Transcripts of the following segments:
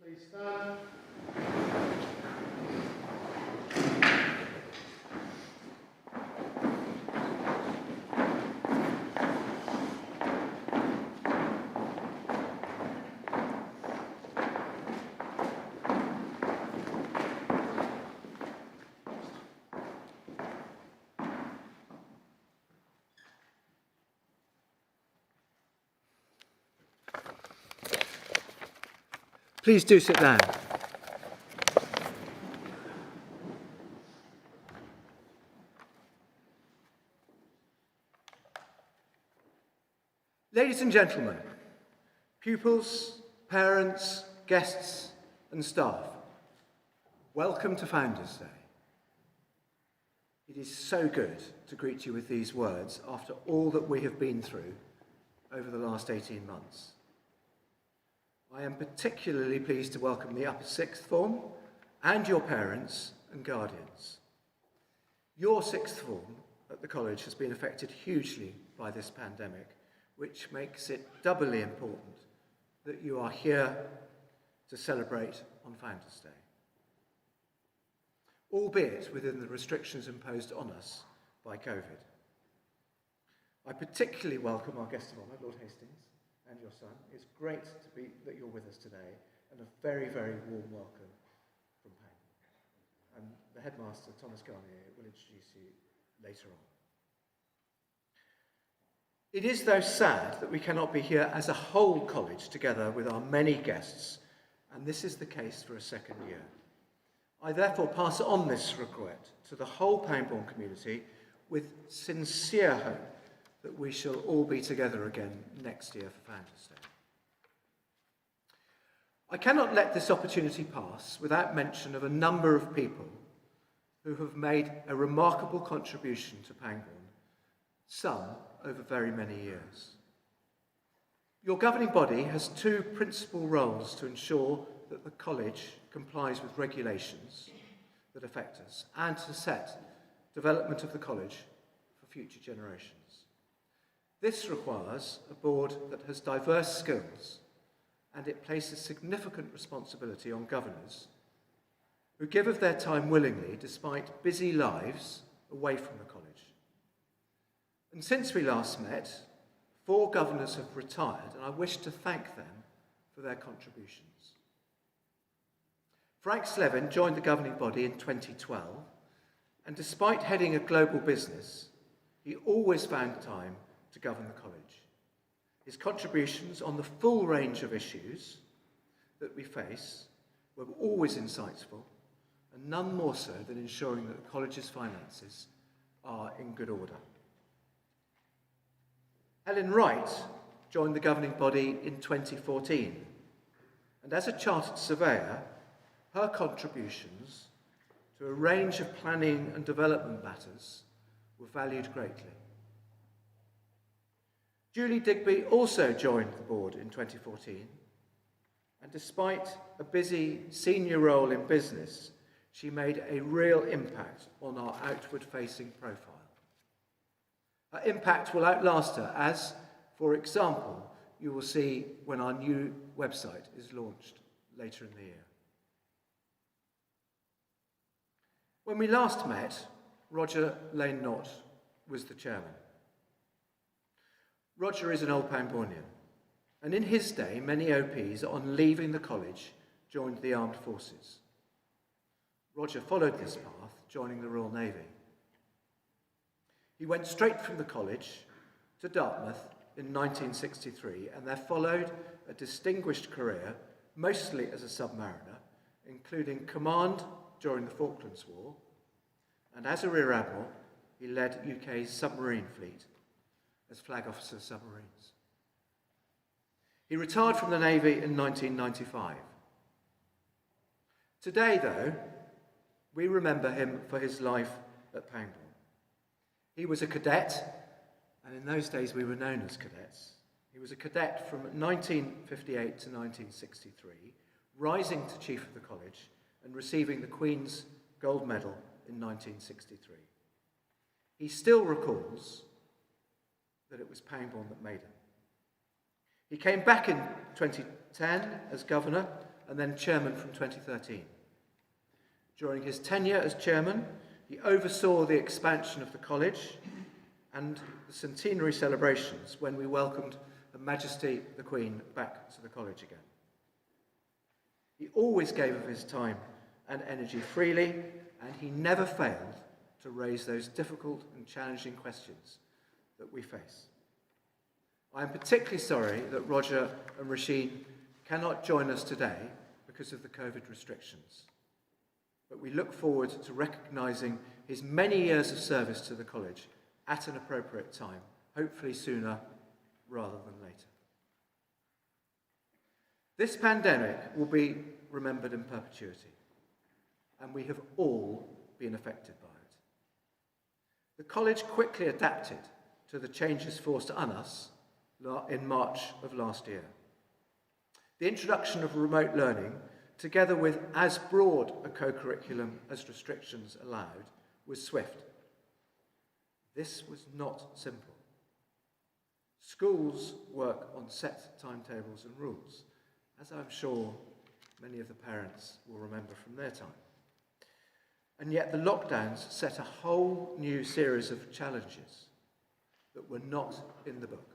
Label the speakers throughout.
Speaker 1: Please stand.
Speaker 2: Please do sit down. Ladies and gentlemen, pupils, parents, guests and staff, welcome to Founders Day. It is so good to greet you with these words after all that we have been through over the last 18 months. I am particularly pleased to welcome the upper sixth form and your parents and guardians. Your sixth form at the college has been affected hugely by this pandemic, which makes it doubly important that you are here to celebrate on Founders Day, albeit within the restrictions imposed on us by COVID. I particularly welcome our guest of honour, Lord Hastings, and your son. It's great that you're with us today, and a very, very warm welcome from Pang. And the Headmaster, Thomas Garnier, will introduce you later on. It is, though, sad that we cannot be here as a whole college together with our many guests, and this is the case for a second year. I therefore pass on this regret to the whole Pangbourne community with sincere hope that we shall all be together again next year for Founders Day. I cannot let this opportunity pass without mention of a number of people who have made a remarkable contribution to Pangbourne, some over very many years. Your governing body has two principal roles to ensure that the college complies with regulations that affect us and to set development of the college for future generations. This requires a board that has diverse skills, and it places significant responsibility on governors who give of their time willingly despite busy lives away from the college. And since we last met, 4 governors have retired, and I wish to thank them for their contributions. Frank Slevin joined the governing body in 2012, and despite heading a global business, he always found time to govern the college. His contributions on the full range of issues that we face were always insightful, and none more so than ensuring that the college's finances are in good order. Helen Wright joined the governing body in 2014, and as a chartered surveyor, her contributions to a range of planning and development matters were valued greatly. Julie Digby also joined the board in 2014, and despite a busy senior role in business, she made a real impact on our outward-facing profile. Her impact will outlast her, as, for example, you will see when our new website is launched later in the year. When we last met, Roger Lane-Knott was the chairman. Roger is an old Pangbournian, and in his day, many OPs on leaving the college joined the armed forces. Roger followed this path, joining the Royal Navy. He went straight from the college to Dartmouth in 1963, and there followed a distinguished career, mostly as a submariner, including command during the Falklands War, and as a Rear Admiral, he led UK's submarine fleet as Flag Officer submarines. He retired from the Navy in 1995. Today, though, we remember him for his life at Pangbourne. He was a cadet, and in those days we were known as cadets. He was a cadet from 1958 to 1963, rising to Chief of the College and receiving the Queen's Gold Medal in 1963. He still recalls that it was Pangbourne that made him. He came back in 2010 as governor and then chairman from 2013. During his tenure as chairman, he oversaw the expansion of the college and the centenary celebrations when we welcomed Her Majesty the Queen back to the college again. He always gave of his time and energy freely, and he never failed to raise those difficult and challenging questions that we face. I am particularly sorry that Roger and Rasheen cannot join us today because of the COVID restrictions, but we look forward to recognising his many years of service to the college at an appropriate time, hopefully sooner rather than later. This pandemic will be remembered in perpetuity, and we have all been affected by it. The college quickly adapted to the changes forced on us in March of last year. The introduction of remote learning, together with as broad a co-curriculum as restrictions allowed, was swift. This was not simple. Schools work on set timetables and rules, as I'm sure many of the parents will remember from their time. And yet the lockdowns set a whole new series of challenges that were not in the book.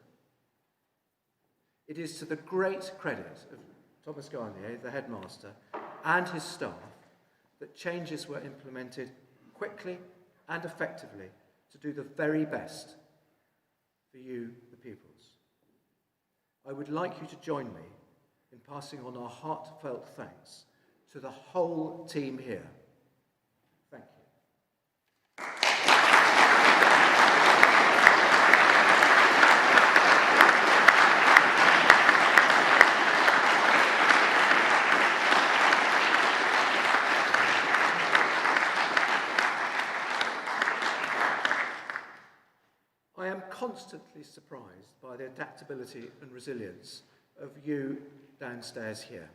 Speaker 2: It is to the great credit of Thomas Garnier, the headmaster, and his staff that changes were implemented quickly and effectively to do the very best for you, the pupils. I would like you to join me in passing on our heartfelt thanks to the whole team here. Thank you. I am constantly surprised by the adaptability and resilience of you downstairs here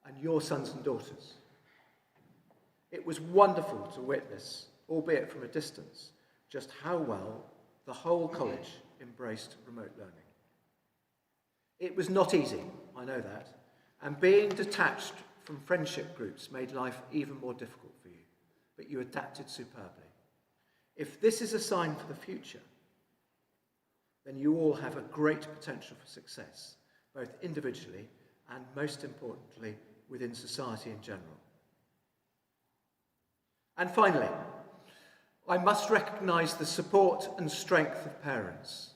Speaker 2: and your sons and daughters. It was wonderful to witness, albeit from a distance, just how well the whole college embraced remote learning. It was not easy, I know that, and being detached from friendship groups made life even more difficult for you, but you adapted superbly. If this is a sign for the future, then you all have a great potential for success, both individually and, most importantly, within society in general. And finally, I must recognise the support and strength of parents.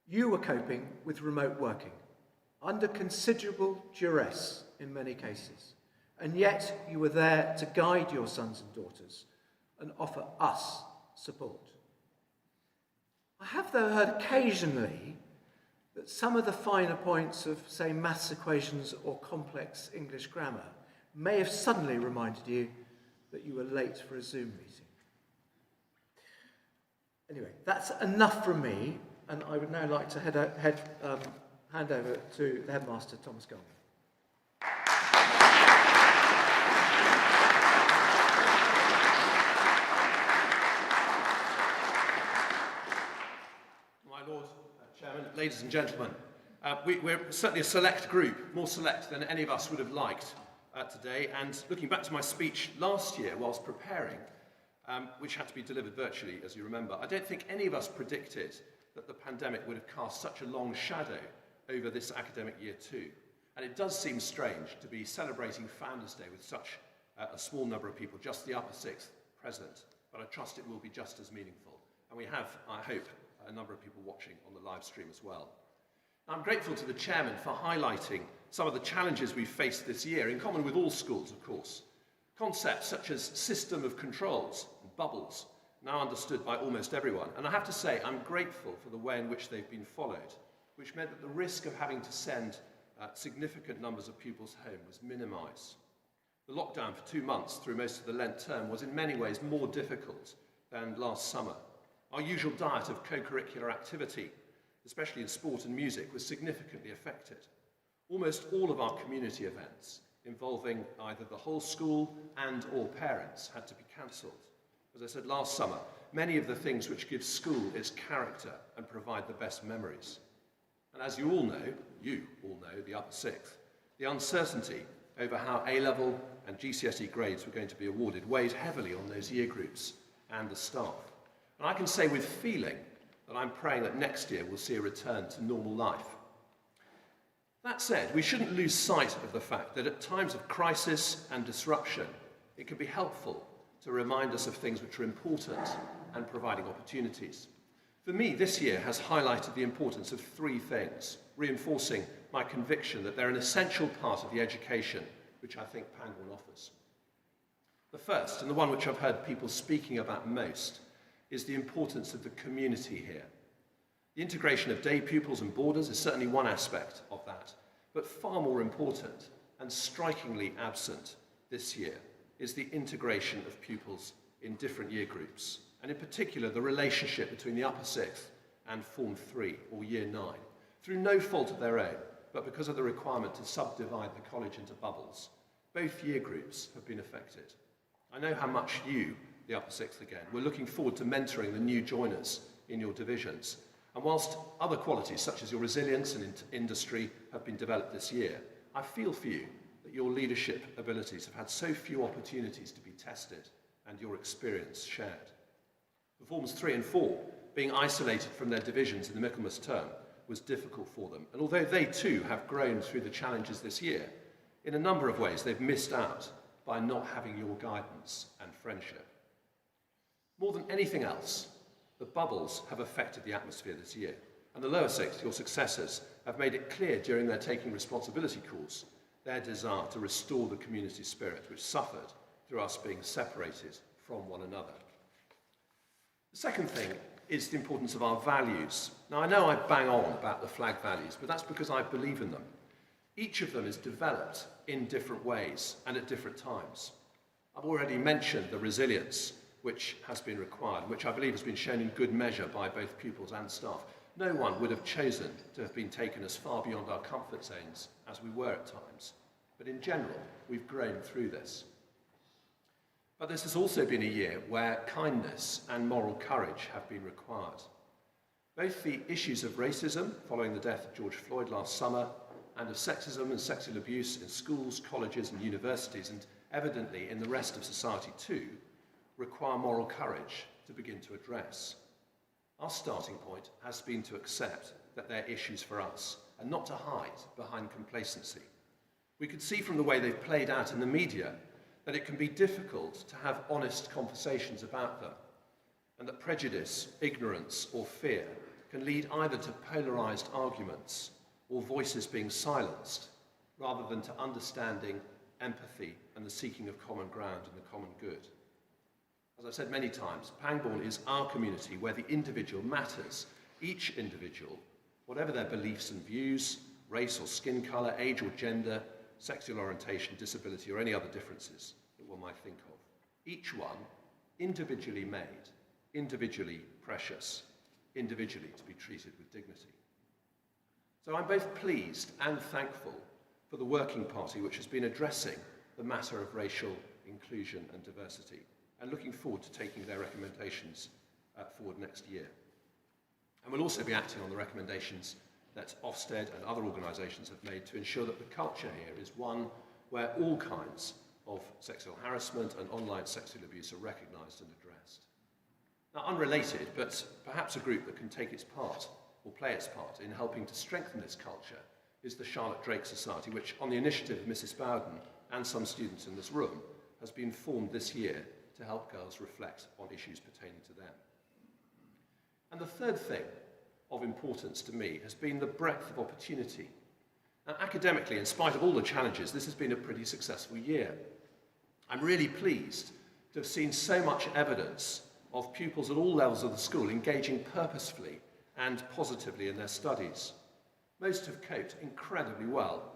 Speaker 2: You were coping with remote working, under considerable duress in many cases, and yet you were there to guide your sons and daughters and offer us support. I have, though, heard occasionally that some of the finer points of, say, maths equations or complex English grammar may have suddenly reminded you that you were late for a Zoom meeting. Anyway, that's enough from me, and I would now like to hand over to the headmaster, Thomas Garnier.
Speaker 1: Chairman, ladies and gentlemen, we're certainly a select group, more select than any of us would have liked today. And looking back to my speech last year whilst preparing, which had to be delivered virtually, as you remember, I don't think any of us predicted that the pandemic would have cast such a long shadow over this academic year too. And it does seem strange to be celebrating Founders Day with such a small number of people, just the upper sixth present, but I trust it will be just as meaningful. And we have, I hope, a number of people watching on the live stream as well. I'm grateful to the chairman for highlighting some of the challenges we've faced this year, in common with all schools, of course. Concepts such as system of controls and bubbles, now understood by almost everyone. And I have to say, I'm grateful for the way in which they've been followed, which meant that the risk of having to send significant numbers of pupils home was minimised. The lockdown for 2 months through most of the Lent term was in many ways more difficult than last summer. Our usual diet of co-curricular activity, especially in sport and music, was significantly affected. Almost all of our community events involving either the whole school and or parents had to be cancelled. As I said last summer, many of the things which give school its character and provide the best memories. And as you all know, the upper sixth, The uncertainty over how A-level and GCSE grades were going to be awarded weighed heavily on those year groups and the staff. And I can say with feeling that I'm praying that next year we'll see a return to normal life. That said, we shouldn't lose sight of the fact that at times of crisis and disruption, it can be helpful to remind us of things which are important and providing opportunities. For me, this year has highlighted the importance of three things, reinforcing my conviction that they're an essential part of the education which I think Pangbourne offers. The first, and the one which I've heard people speaking about most, is the importance of the community here. The integration of day pupils and boarders is certainly one aspect of that, but far more important and strikingly absent this year is the integration of pupils in different year groups, and in particular the relationship between the upper sixth and Form 3 or Year 9, through no fault of their own, but because of the requirement to subdivide the college into bubbles. Both year groups have been affected. I know how much you, the upper sixth again, we're looking forward to mentoring the new joiners in your divisions. And whilst other qualities such as your resilience and industry have been developed this year, I feel for you that your leadership abilities have had so few opportunities to be tested and your experience shared. For Forms 3 and 4, being isolated from their divisions in the Michaelmas term was difficult for them. And although they too have grown through the challenges this year, in a number of ways they've missed out by not having your guidance and friendship. More than anything else, the bubbles have affected the atmosphere this year, and the lower sixth, your successors, have made it clear during their Taking Responsibility course their desire to restore the community spirit which suffered through us being separated from one another. The second thing is the importance of our values. Now, I know I bang on about the flag values, but that's because I believe in them. Each of them is developed in different ways and at different times. I've already mentioned the resilience which has been required, which I believe has been shown in good measure by both pupils and staff. No one would have chosen to have been taken as far beyond our comfort zones as we were at times. But in general, we've grown through this. But this has also been a year where kindness and moral courage have been required. Both the issues of racism, following the death of George Floyd last summer, and of sexism and sexual abuse in schools, colleges and universities, and evidently in the rest of society too, require moral courage to begin to address. Our starting point has been to accept that they're issues for us and not to hide behind complacency. We could see from the way they've played out in the media that it can be difficult to have honest conversations about them, and that prejudice, ignorance or fear can lead either to polarised arguments or voices being silenced, rather than to understanding, empathy and the seeking of common ground and the common good. As I've said many times, Pangbourne is our community where the individual matters. Each individual, whatever their beliefs and views, race or skin colour, age or gender, sexual orientation, disability or any other differences that one might think of. Each one individually made, individually precious, individually to be treated with dignity. So I'm both pleased and thankful for the Working Party which has been addressing the matter of racial inclusion and diversity, and looking forward to taking their recommendations forward next year. And we'll also be acting on the recommendations that Ofsted and other organisations have made to ensure that the culture here is one where all kinds of sexual harassment and online sexual abuse are recognised and addressed. Now, unrelated, but perhaps a group that can take its part or play its part in helping to strengthen this culture is the Charlotte Drake Society, which, on the initiative of Mrs. Bowden and some students in this room, has been formed this year to help girls reflect on issues pertaining to them. And the third thing of importance to me has been the breadth of opportunity. Now, academically, in spite of all the challenges, this has been a pretty successful year. I'm really pleased to have seen so much evidence of pupils at all levels of the school engaging purposefully and positively in their studies. Most have coped incredibly well.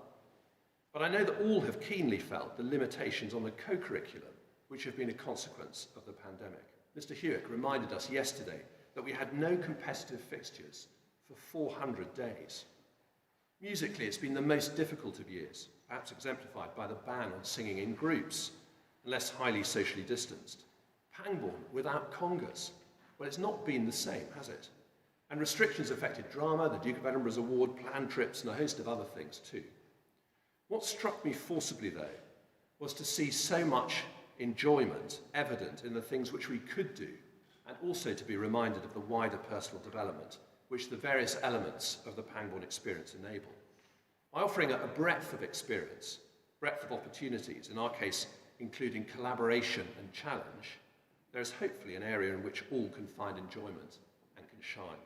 Speaker 1: But I know that all have keenly felt the limitations on the co-curriculum which have been a consequence of the pandemic. Mr. Hewitt reminded us yesterday that we had no competitive fixtures for 400 days. Musically, it's been the most difficult of years, perhaps exemplified by the ban on singing in groups, unless highly socially distanced. Pangbourne without congas. Well, it's not been the same, has it? And restrictions affected drama, the Duke of Edinburgh's award, planned trips, and a host of other things too. What struck me forcibly, though, was to see so much enjoyment evident in the things which we could do, and also to be reminded of the wider personal development which the various elements of the Pangbourne experience enable. By offering a breadth of experience, breadth of opportunities, in our case including collaboration and challenge, there is hopefully an area in which all can find enjoyment and can shine.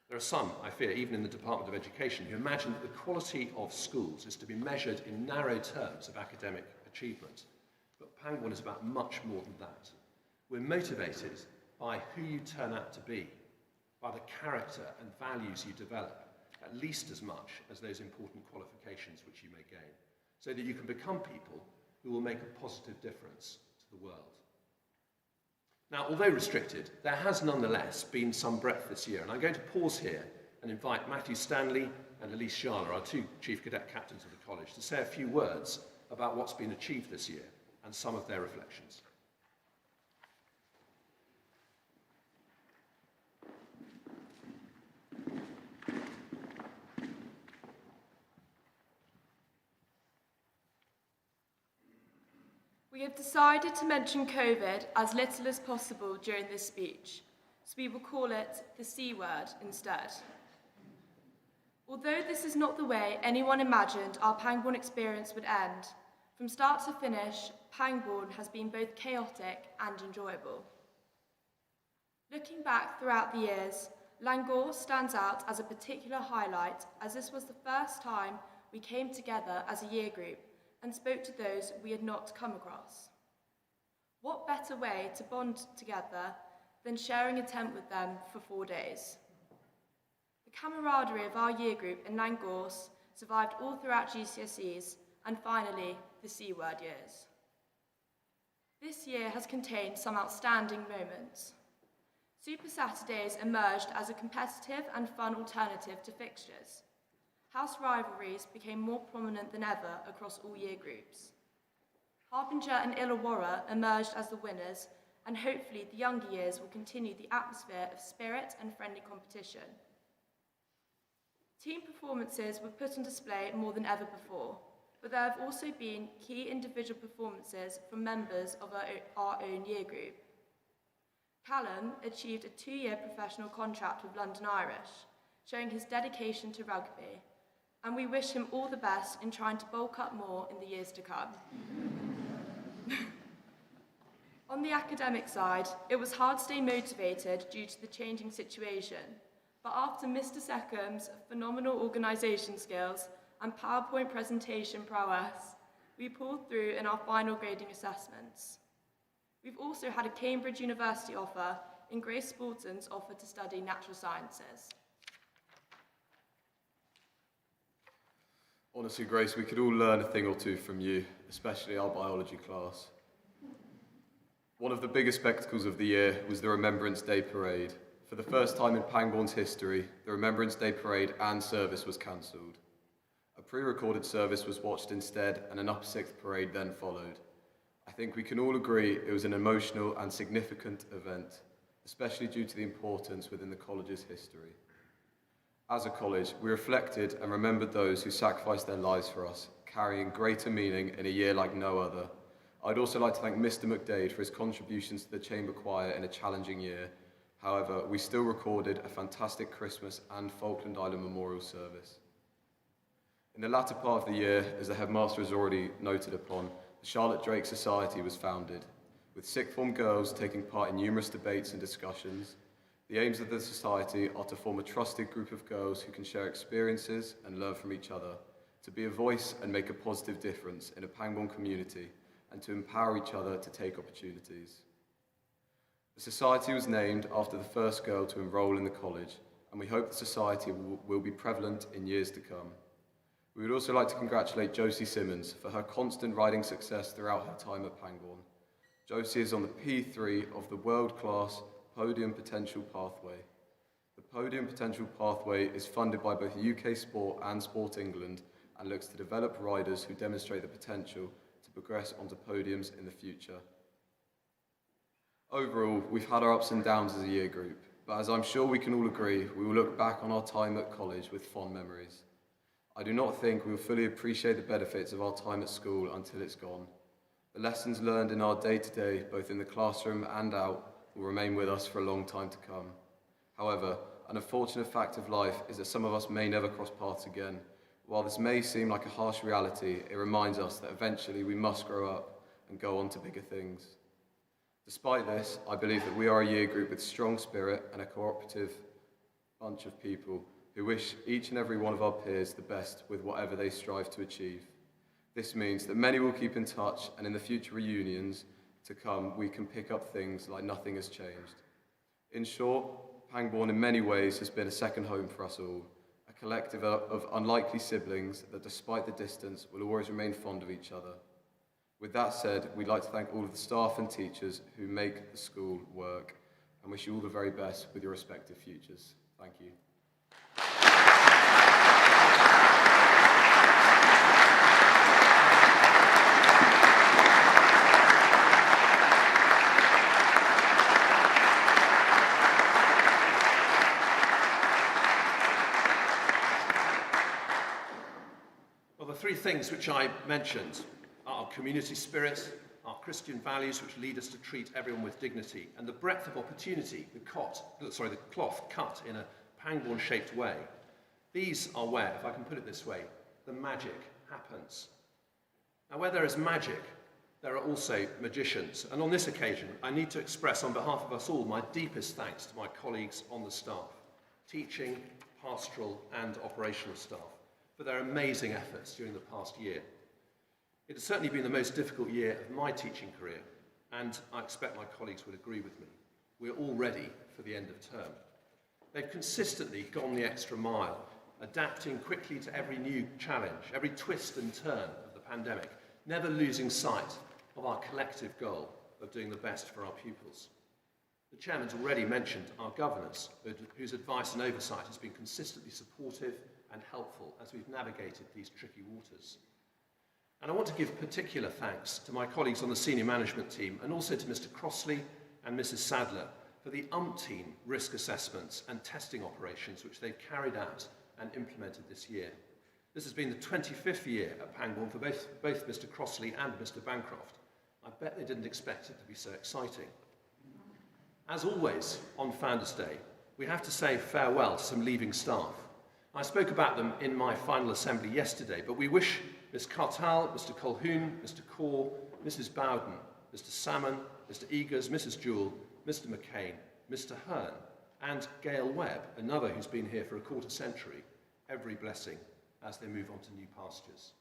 Speaker 1: There are some, I fear, even in the Department of Education, who imagine that the quality of schools is to be measured in narrow terms of academic achievement. But Pangbourne is about much more than that. We're motivated by who you turn out to be, by the character and values you develop, at least as much as those important qualifications which you may gain, so that you can become people who will make a positive difference to the world. Now, although restricted, there has nonetheless been some breadth this year, and I'm going to pause here and invite Matthew Stanley and Elise Sharla, our two Chief Cadet Captains of the College, to say a few words about what's been achieved this year and some of their reflections.
Speaker 3: We have decided to mention COVID as little as possible during this speech, so we will call it the C word instead. Although this is not the way anyone imagined our Pangbourne experience would end, from start to finish, Pangbourne has been both chaotic and enjoyable. Looking back throughout the years, Langor stands out as a particular highlight, as this was the first time we came together as a year group and spoke to those we had not come across. What better way to bond together than sharing a tent with them for 4 days? The camaraderie of our year group in Langors survived all throughout GCSEs and finally the C word years. This year has contained some outstanding moments. Super Saturdays emerged as a competitive and fun alternative to fixtures. House rivalries became more prominent than ever across all year groups. Harbinger and Illawarra emerged as the winners, and hopefully the younger years will continue the atmosphere of spirit and friendly competition. Team performances were put on display more than ever before, but there have also been key individual performances from members of our own year group. Callum achieved a 2-year professional contract with London Irish, showing his dedication to rugby, and we wish him all the best in trying to bulk up more in the years to come. On the academic side, it was hard to stay motivated due to the changing situation, but after Mr. Seckham's phenomenal organisation skills and PowerPoint presentation prowess, we pulled through in our final grading assessments. We've also had a Cambridge University offer in Grace Spalton's offer to study natural sciences.
Speaker 4: Honestly, Grace, we could all learn a thing or two from you, especially our biology class. One of the biggest spectacles of the year was the Remembrance Day Parade. For the first time in Pangbourne's history, the Remembrance Day Parade and service was cancelled. A pre-recorded service was watched instead, and an Upper Sixth parade then followed. I think we can all agree it was an emotional and significant event, especially due to the importance within the college's history. As a college, we reflected and remembered those who sacrificed their lives for us, carrying greater meaning in a year like no other. I'd also like to thank Mr. McDade for his contributions to the Chamber Choir in a challenging year. However, we still recorded a fantastic Christmas and Falkland Island Memorial service. In the latter part of the year, as the Headmaster has already noted upon, the Charlotte Drake Society was founded, with sixth form girls taking part in numerous debates and discussions. The aims of the society are to form a trusted group of girls who can share experiences and learn from each other, to be a voice and make a positive difference in a Pangbourne community, and to empower each other to take opportunities. The society was named after the first girl to enrol in the college, and we hope the society will be prevalent in years to come. We would also like to congratulate Josie Simmons for her constant riding success throughout her time at Pangbourne. Josie is on the P3 of the world-class Podium Potential Pathway. The Podium Potential Pathway is funded by both UK Sport and Sport England and looks to develop riders who demonstrate the potential to progress onto podiums in the future. Overall, we've had our ups and downs as a year group, but as I'm sure we can all agree, we will look back on our time at college with fond memories. I do not think we will fully appreciate the benefits of our time at school until it's gone. The lessons learned in our day-to-day, both in the classroom and out, will remain with us for a long time to come. However, an unfortunate fact of life is that some of us may never cross paths again. While this may seem like a harsh reality, it reminds us that eventually we must grow up and go on to bigger things. Despite this, I believe that we are a year group with strong spirit and a cooperative bunch of people who wish each and every one of our peers the best with whatever they strive to achieve. This means that many will keep in touch, and in the future reunions to come, we can pick up things like nothing has changed. In short, Pangbourne in many ways has been a second home for us all, a collective of unlikely siblings that despite the distance will always remain fond of each other. With that said, we'd like to thank all of the staff and teachers who make the school work and wish you all the very best with your respective futures. Thank you.
Speaker 1: Well, the three things which I mentioned are our community spirit, our Christian values which lead us to treat everyone with dignity, and the breadth of opportunity, the cloth cut in a Pangbourne-shaped way. These are where, if I can put it this way, the magic happens. Now, where there is magic, there are also magicians. And on this occasion, I need to express on behalf of us all my deepest thanks to my colleagues on the staff, teaching, pastoral and operational staff, for their amazing efforts during the past year. It has certainly been the most difficult year of my teaching career, and I expect my colleagues would agree with me. We're all ready for the end of term. They've consistently gone the extra mile, adapting quickly to every new challenge, every twist and turn of the pandemic, never losing sight of our collective goal of doing the best for our pupils. The chairman's already mentioned our governors, whose advice and oversight has been consistently supportive and helpful as we've navigated these tricky waters. And I want to give particular thanks to my colleagues on the senior management team and also to Mr. Crossley and Mrs. Sadler for the umpteen risk assessments and testing operations which they've carried out and implemented this year. This has been the 25th year at Pangbourne for both Mr. Crossley and Mr. Bancroft. I bet they didn't expect it to be so exciting. As always, on Founders' Day, we have to say farewell to some leaving staff. I spoke about them in my final assembly yesterday, but we wish Ms. Cartal, Mr. Colhoun, Mr. Corr, Mrs. Bowden, Mr. Salmon, Mr. Eagers, Mrs. Jewell, Mr. McCain, Mr. Hearn, and Gail Webb, another who's been here for a quarter century, every blessing as they move on to new pastures.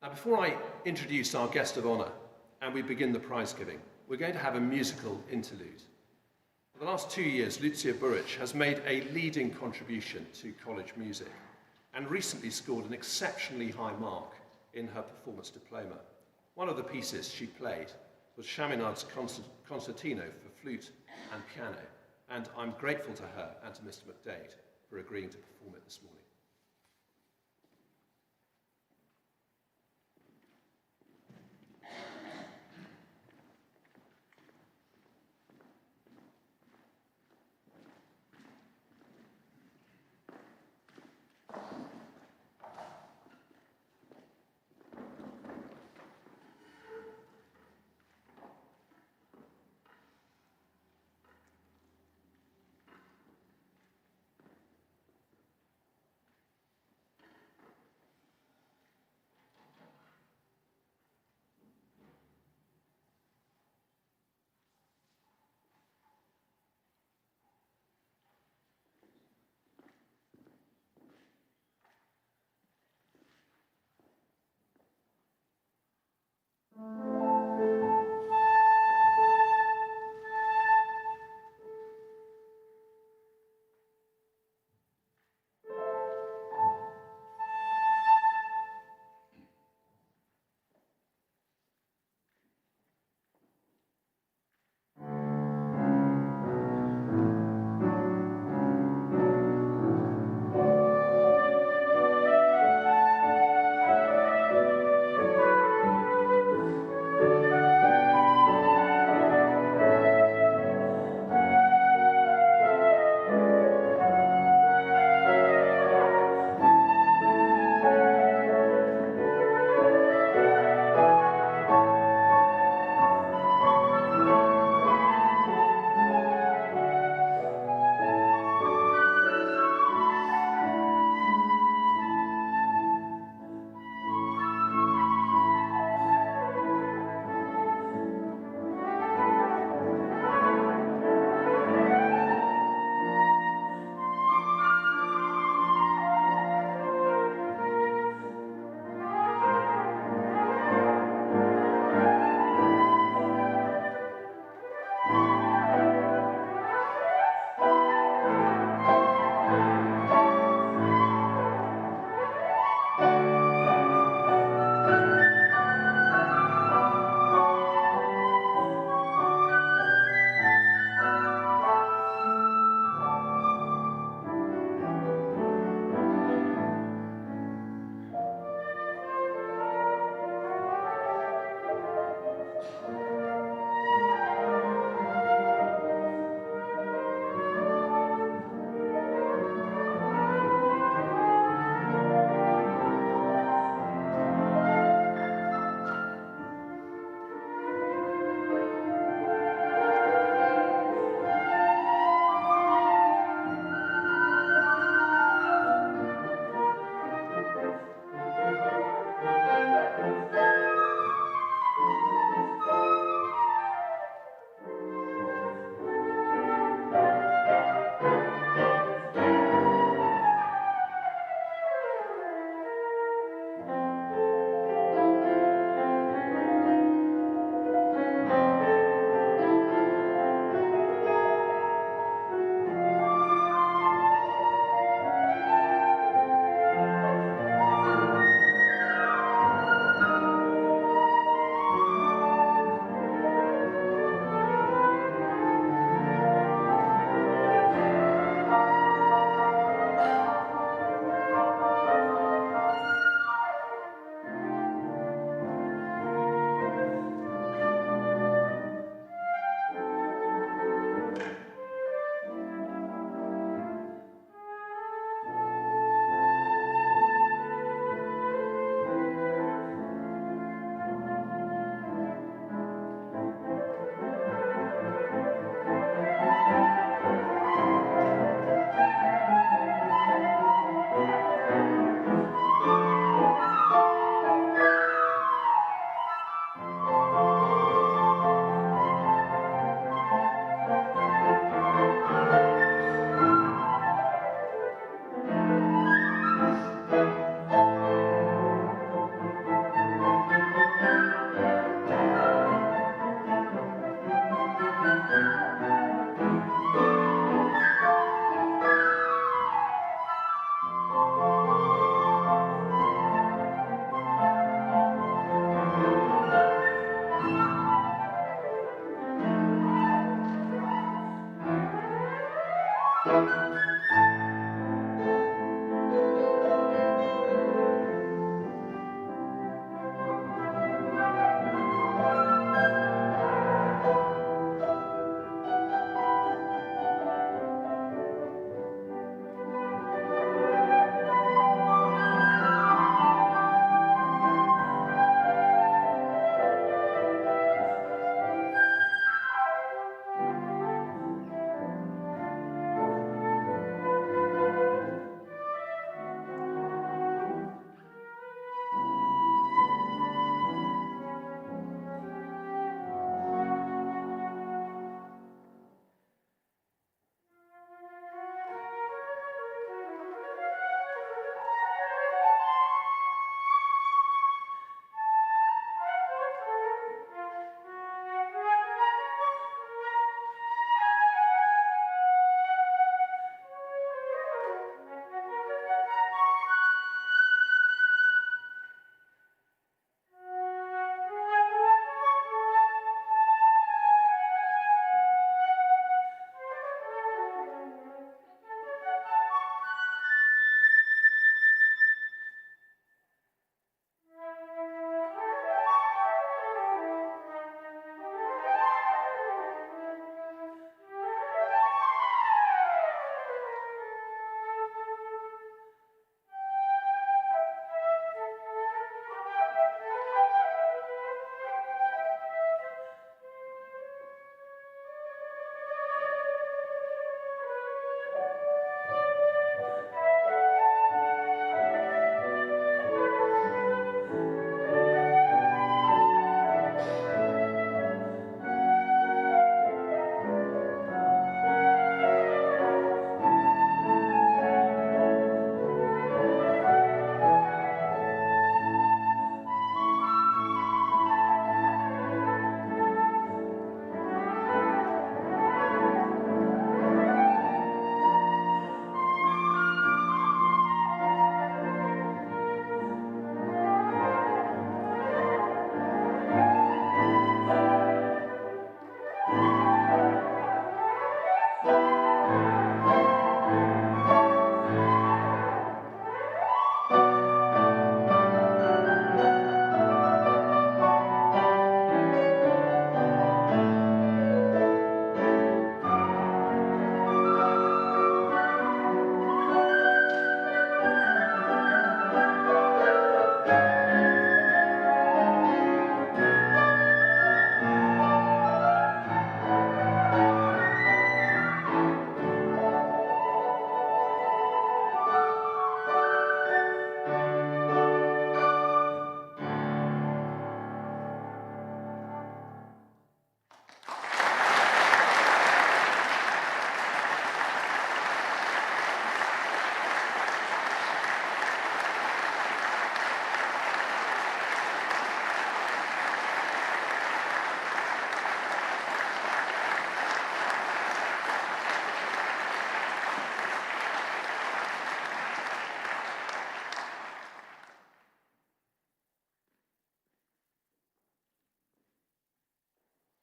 Speaker 1: Now, before I introduce our guest of honour and we begin the prize giving, we're going to have a musical interlude. For the last 2 years, Lucia Burrich has made a leading contribution to college music and recently scored an exceptionally high mark in her performance diploma. One of the pieces she played was Chaminade's Concertino for flute and piano, and I'm grateful to her and to Mr. McDade for agreeing to perform it this morning.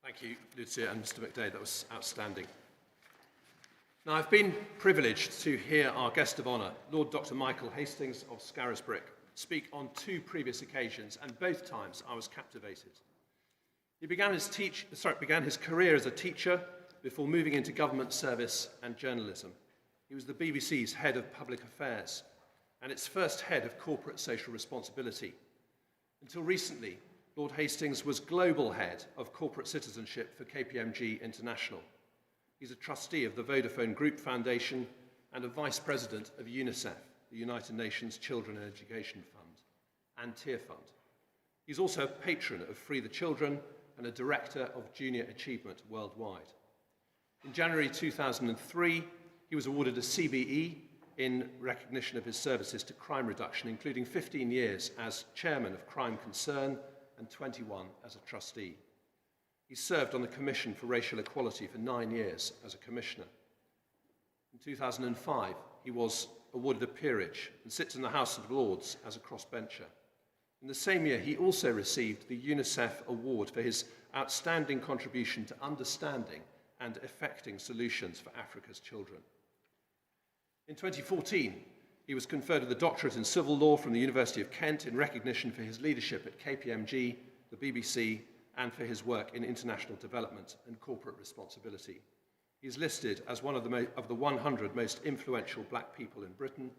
Speaker 1: Thank you, Lucia and Mr. McDade. That was outstanding. Now, I've been privileged to hear our guest of honour, Lord Dr. Michael Hastings of Scarisbrick, speak on two previous occasions, and both times I was captivated. He began his career as a teacher before moving into government service and journalism. He was the BBC's head of public affairs and its first head of corporate social responsibility. Until recently, Lord Hastings was global head of corporate citizenship for KPMG International. He's a trustee of the Vodafone Group Foundation and a vice president of UNICEF, the United Nations Children and Education Fund, and Tier Fund. He's also a patron of Free the Children and a director of Junior Achievement Worldwide. In January 2003, he was awarded a CBE in recognition of his services to crime reduction, including 15 years as chairman of Crime Concern and 21 as a trustee. He served on the Commission for Racial Equality for 9 years as a commissioner. In 2005, he was awarded a peerage and sits in the House of Lords as a crossbencher. In the same year, he also received the UNICEF Award for his outstanding contribution to understanding and effecting solutions for Africa's children. In 2014, he was conferred with a doctorate in civil law from the University of Kent in recognition for his leadership at KPMG, the BBC, and for his work in international development and corporate responsibility. He is listed as one of the 100 most influential black people in Britain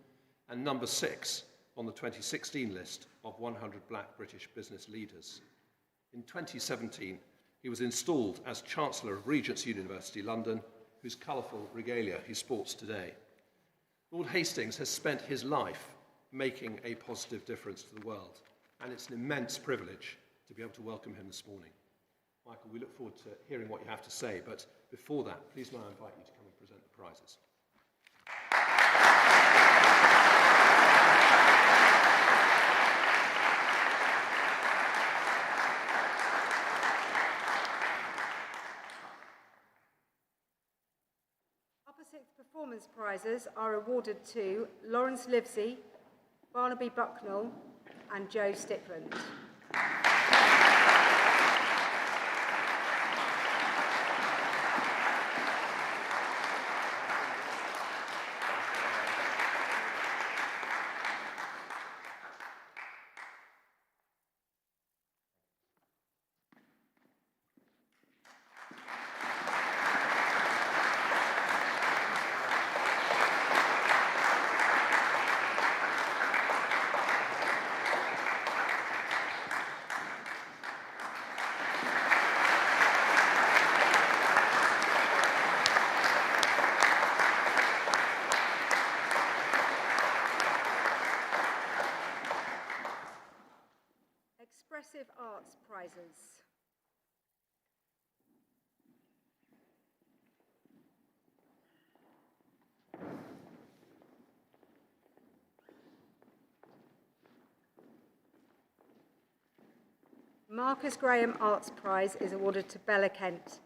Speaker 1: and number 6 on the 2016 list of 100 black British business leaders. In 2017, he was installed as Chancellor of Regent's University London, whose colourful regalia he sports today. Lord Hastings has spent his life making a positive difference to the world, and it's an immense privilege to be able to welcome him this morning. Michael, we look forward to hearing what you have to say, but before that, please may I invite you to come and present the prizes.
Speaker 5: Upper Sixth Performance Prizes are awarded to Lawrence Livesey, Barnaby Bucknell and Joe Stickland. Expressive Arts Prizes. Marcus Graham Arts Prize is awarded to Bella Kent.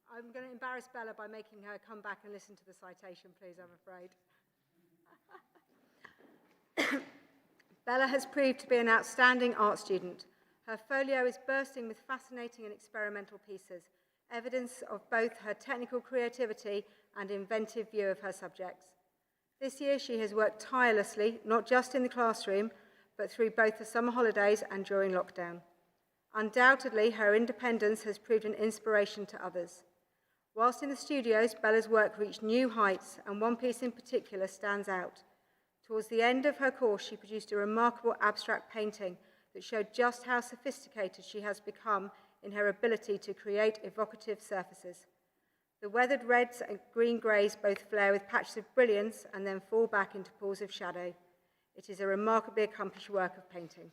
Speaker 5: I'm going to embarrass Bella by making her come back and listen to the citation, please, I'm afraid. Bella has proved to be an outstanding art student. Her folio is bursting with fascinating and experimental pieces, evidence of both her technical creativity and inventive view of her subjects. This year she has worked tirelessly, not just in the classroom, but through both the summer holidays and during lockdown. Undoubtedly, her independence has proved an inspiration to others. Whilst in the studios, Bella's work reached new heights, and one piece in particular stands out. Towards the end of her course, she produced a remarkable abstract painting that showed just how sophisticated she has become in her ability to create evocative surfaces. The weathered reds and green greys both flare with patches of brilliance and then fall back into pools of shadow. It is a remarkably accomplished work of painting.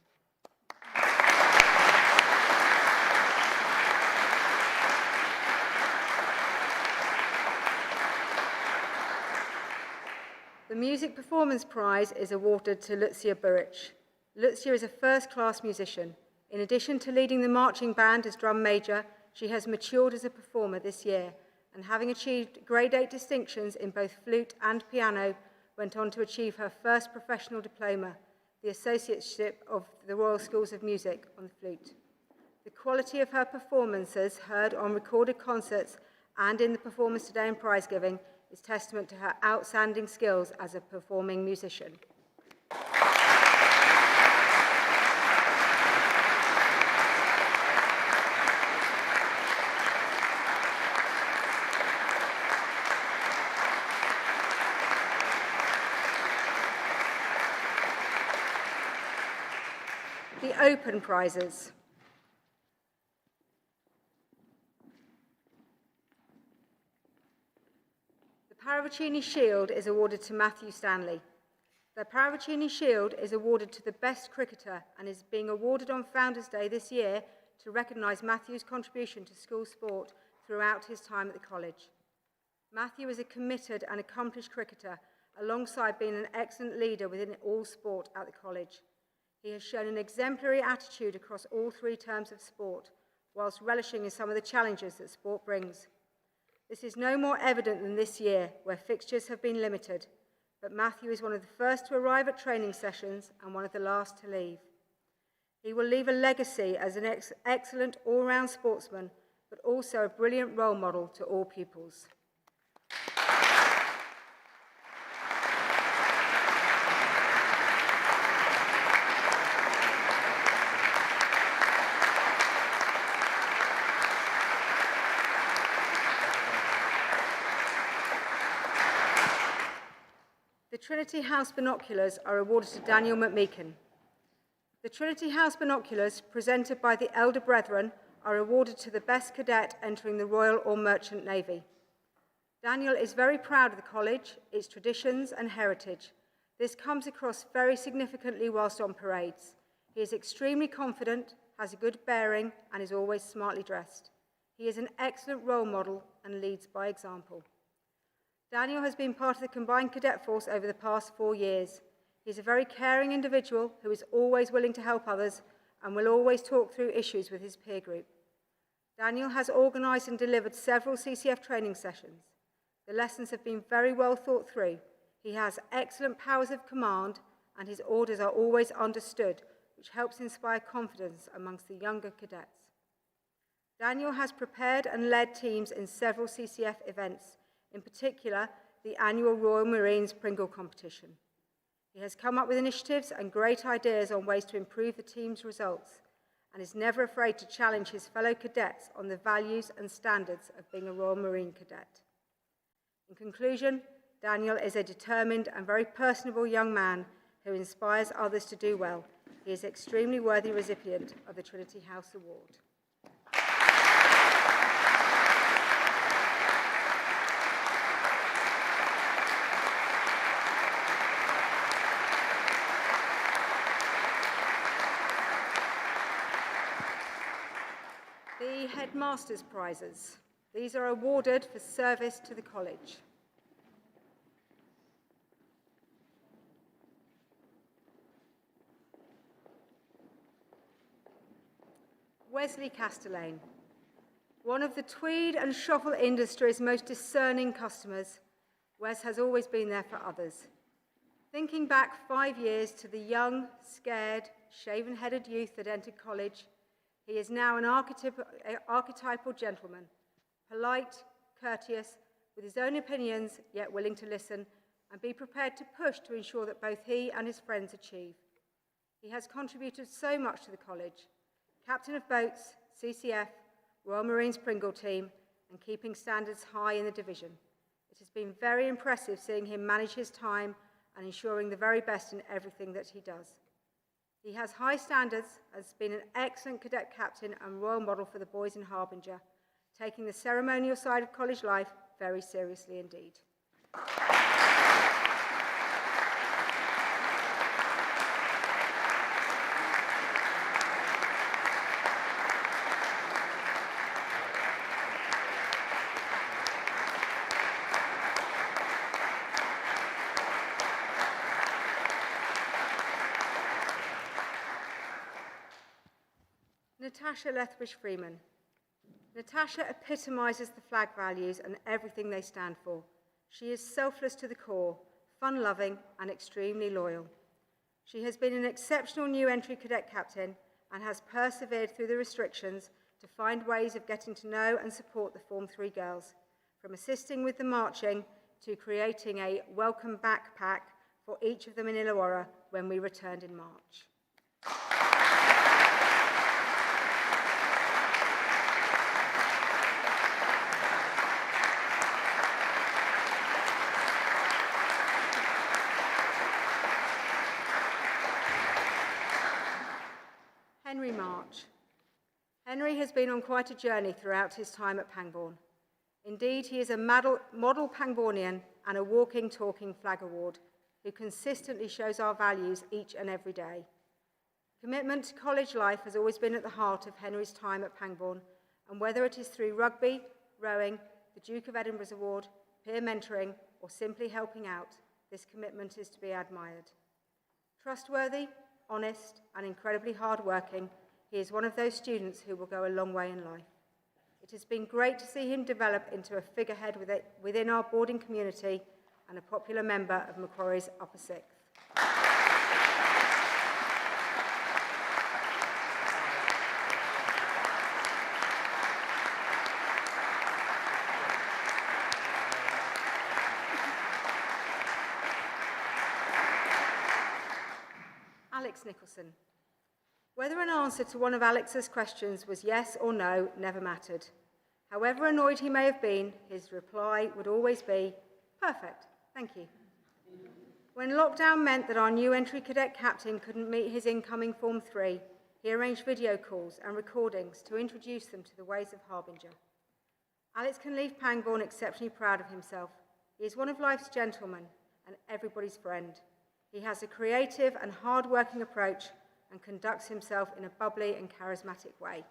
Speaker 5: The Music Performance Prize is awarded to Lucia Burrich. Lucia is a first-class musician. In addition to leading the marching band as drum major, she has matured as a performer this year, and having achieved grade 8 distinctions in both flute and piano, went on to achieve her first professional diploma, the Associateship of the Royal Schools of Music on the flute. The quality of her performances, heard on recorded concerts and in the performance today and prize giving, is testament to her outstanding skills as a performing musician. The Open Prizes. The Paravicini Shield is awarded to Matthew Stanley. The Paravicini Shield is awarded to the best cricketer and is being awarded on Founders' Day this year to recognise Matthew's contribution to school sport throughout his time at the college. Matthew is a committed and accomplished cricketer, alongside being an excellent leader within all sport at the college. He has shown an exemplary attitude across all 3 terms of sport, whilst relishing in some of the challenges that sport brings. This is no more evident than this year, where fixtures have been limited, but Matthew is one of the first to arrive at training sessions and one of the last to leave. He will leave a legacy as an excellent all-round sportsman, but also a brilliant role model to all pupils. The Trinity House binoculars are awarded to Daniel McMeekin. The Trinity House binoculars, presented by the Elder Brethren, are awarded to the best cadet entering the Royal or Merchant Navy. Daniel is very proud of the college, its traditions and heritage. This comes across very significantly whilst on parades. He is extremely confident, has a good bearing, and is always smartly dressed. He is an excellent role model and leads by example. Daniel has been part of the Combined Cadet Force over the past 4 years. He is a very caring individual who is always willing to help others and will always talk through issues with his peer group. Daniel has organised and delivered several CCF training sessions. The lessons have been very well thought through. He has excellent powers of command and his orders are always understood, which helps inspire confidence amongst the younger cadets. Daniel has prepared and led teams in several CCF events, in particular the annual Royal Marines Pringle competition. He has come up with initiatives and great ideas on ways to improve the team's results and is never afraid to challenge his fellow cadets on the values and standards of being a Royal Marine cadet. In conclusion, Daniel is a determined and very personable young man who inspires others to do well. He is an extremely worthy recipient of the Trinity House Award. The Headmaster's Prizes. These are awarded for service to the college. Wesley Castellane. One of the tweed and shuffle industry's most discerning customers, Wes has always been there for others. Thinking back 5 years to the young, scared, shaven-headed youth that entered college, he is now an archetypal gentleman, polite, courteous, with his own opinions, yet willing to listen and be prepared to push to ensure that both he and his friends achieve. He has contributed so much to the college, captain of boats, CCF, Royal Marines Pringle team, and keeping standards high in the division. It has been very impressive seeing him manage his time and ensuring the very best in everything that he does. He has high standards, has been an excellent cadet captain and role model for the boys in Harbinger, taking the ceremonial side of college life very seriously indeed. Natasha Lethbridge-Freeman. Natasha epitomises the flag values and everything they stand for. She is selfless to the core, fun-loving and extremely loyal. She has been an exceptional new entry cadet captain and has persevered through the restrictions to find ways of getting to know and support the Form 3 girls, from assisting with the marching to creating a welcome backpack for each of them in Illawarra when we returned in March. Henry March. Henry has been on quite a journey throughout his time at Pangbourne. Indeed, he is a model Pangbournian and a walking, talking flag award who consistently shows our values each and every day. Commitment to college life has always been at the heart of Henry's time at Pangbourne, and whether it is through rugby, rowing, the Duke of Edinburgh's Award, peer mentoring, or simply helping out, this commitment is to be admired. Trustworthy, honest, and incredibly hard-working, he is one of those students who will go a long way in life. It has been great to see him develop into a figurehead within our boarding community and a popular member of Macquarie's Upper Sixth. Alex Nicholson. Whether an answer to one of Alex's questions was yes or no never mattered. However annoyed he may have been, his reply would always be, "Perfect, thank you." When lockdown meant that our new entry cadet captain couldn't meet his incoming Form 3, he arranged video calls and recordings to introduce them to the ways of Harbinger. Alex can leave Pangbourne exceptionally proud of himself. He is one of life's gentlemen and everybody's friend. He has a creative and hard-working approach and conducts himself in a bubbly and charismatic way.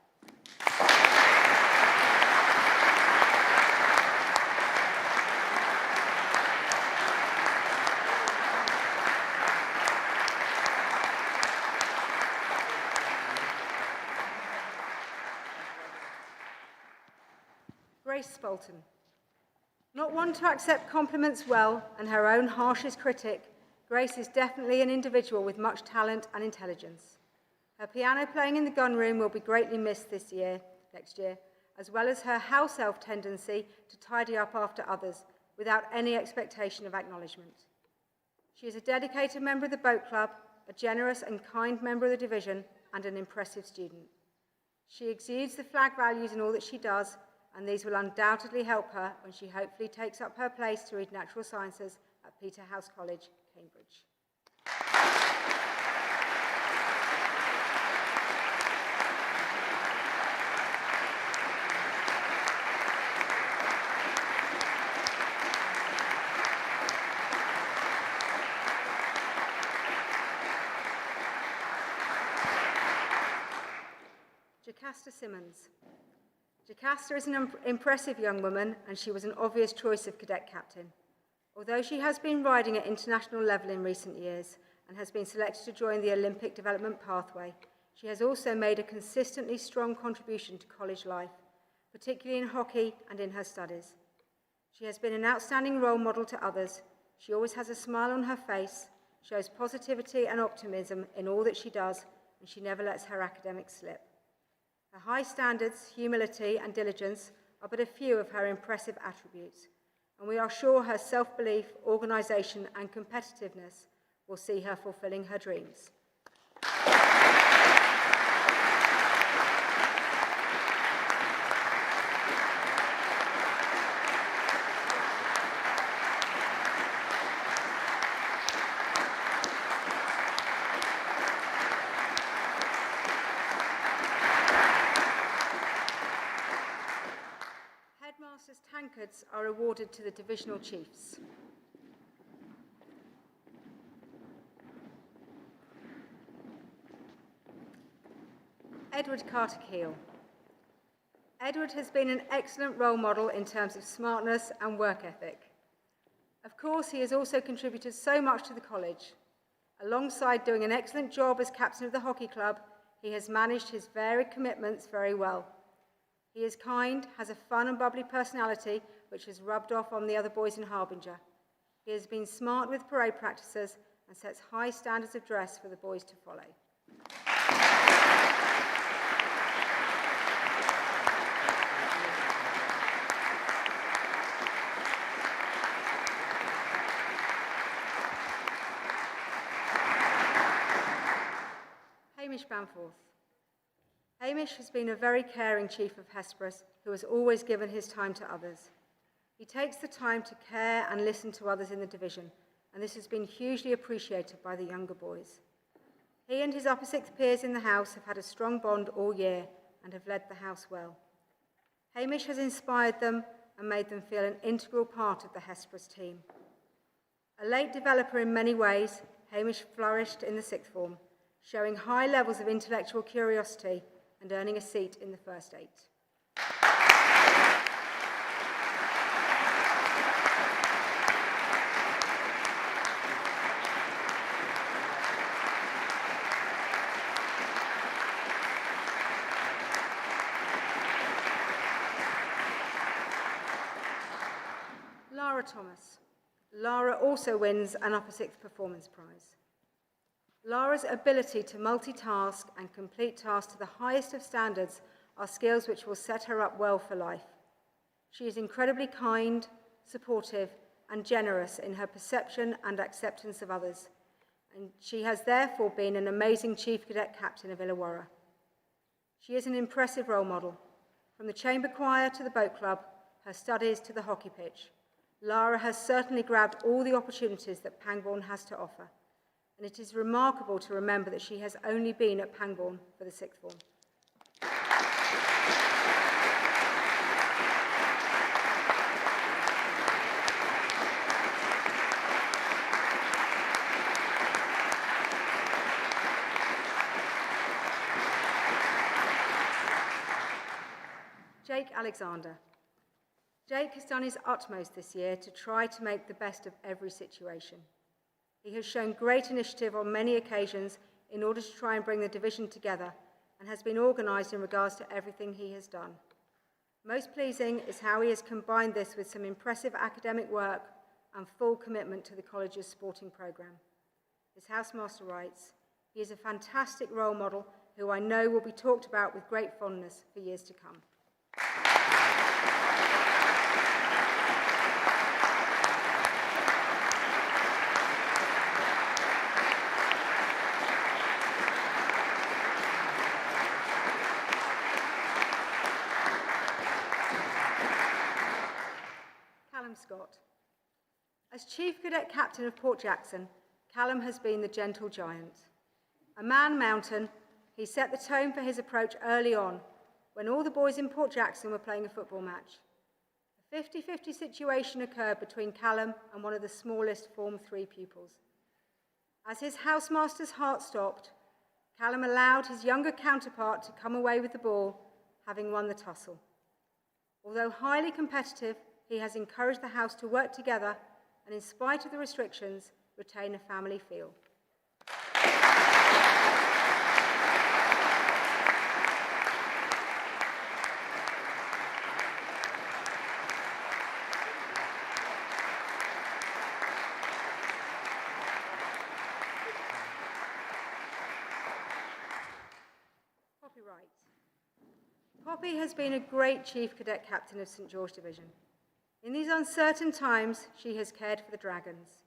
Speaker 5: Grace Spalton. Not one to accept compliments well and her own harshest critic, Grace is definitely an individual with much talent and intelligence. Her piano playing in the gun room will be greatly missed next year, as well as her house elf tendency to tidy up after others without any expectation of acknowledgement. She is a dedicated member of the boat club, a generous and kind member of the division, and an impressive student. She exudes the flag values in all that she does, and these will undoubtedly help her when she hopefully takes up her place to read natural sciences at Peterhouse College, Cambridge. Jocasta Simmons. Jocasta is an impressive young woman, and she was an obvious choice of cadet captain. Although she has been riding at international level in recent years and has been selected to join the Olympic development pathway, she has also made a consistently strong contribution to college life, particularly in hockey and in her studies. She has been an outstanding role model to others. She always has a smile on her face, shows positivity and optimism in all that she does, and she never lets her academics slip. Her high standards, humility, and diligence are but a few of her impressive attributes, and we are sure her self-belief, organisation, and competitiveness will see her fulfilling her dreams. Headmaster's tankards are awarded to the divisional chiefs. Edward Carter Keel. Edward has been an excellent role model in terms of smartness and work ethic. Of course, he has also contributed so much to the college. Alongside doing an excellent job as captain of the hockey club, he has managed his varied commitments very well. He is kind, has a fun and bubbly personality, which has rubbed off on the other boys in Harbinger. He has been smart with parade practices and sets high standards of dress for the boys to follow. Hamish Bamforth. Hamish has been a very caring chief of Hesperus who has always given his time to others. He takes the time to care and listen to others in the division, and this has been hugely appreciated by the younger boys. He and his upper sixth peers in the house have had a strong bond all year and have led the house well. Hamish has inspired them and made them feel an integral part of the Hesperus team. A late developer in many ways, Hamish flourished in the sixth form, showing high levels of intellectual curiosity and earning a seat in the first 8. Lara Thomas. Lara also wins an Upper Sixth Performance Prize. Lara's ability to multitask and complete tasks to the highest of standards are skills which will set her up well for life. She is incredibly kind, supportive, and generous in her perception and acceptance of others, and she has therefore been an amazing Chief Cadet Captain of Illawarra. She is an impressive role model. From the chamber choir to the boat club, her studies to the hockey pitch, Lara has certainly grabbed all the opportunities that Pangbourne has to offer, and it is remarkable to remember that she has only been at Pangbourne for the sixth form. Jake Alexander. Jake has done his utmost this year to try to make the best of every situation. He has shown great initiative on many occasions in order to try and bring the division together and has been organised in regards to everything he has done. Most pleasing is how he has combined this with some impressive academic work and full commitment to the college's sporting programme. As Housemaster writes, he is a fantastic role model who I know will be talked about with great fondness for years to come. Scott. As Chief Cadet Captain of Port Jackson, Callum has been the gentle giant. A man mountain, he set the tone for his approach early on when all the boys in Port Jackson were playing a football match. A 50-50 situation occurred between Callum and one of the smallest Form 3 pupils. As his housemaster's heart stopped, Callum allowed his younger counterpart to come away with the ball, having won the tussle. Although highly competitive, he has encouraged the house to work together and, in spite of the restrictions, retain a family feel. Poppy Wright. Poppy has been a great Chief Cadet Captain of St George Division. In these uncertain times, she has cared for the Dragons,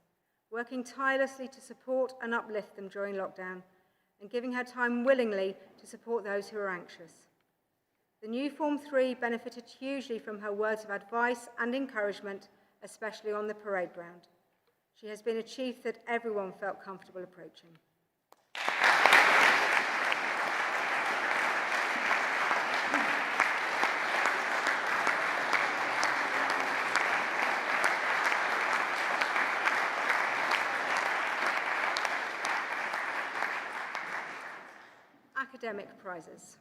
Speaker 5: working tirelessly to support and uplift them during lockdown and giving her time willingly to support those who are anxious. The new Form 3 benefited hugely from her words of advice and encouragement, especially on the parade ground. She has been a chief that everyone felt comfortable approaching. Academic prizes.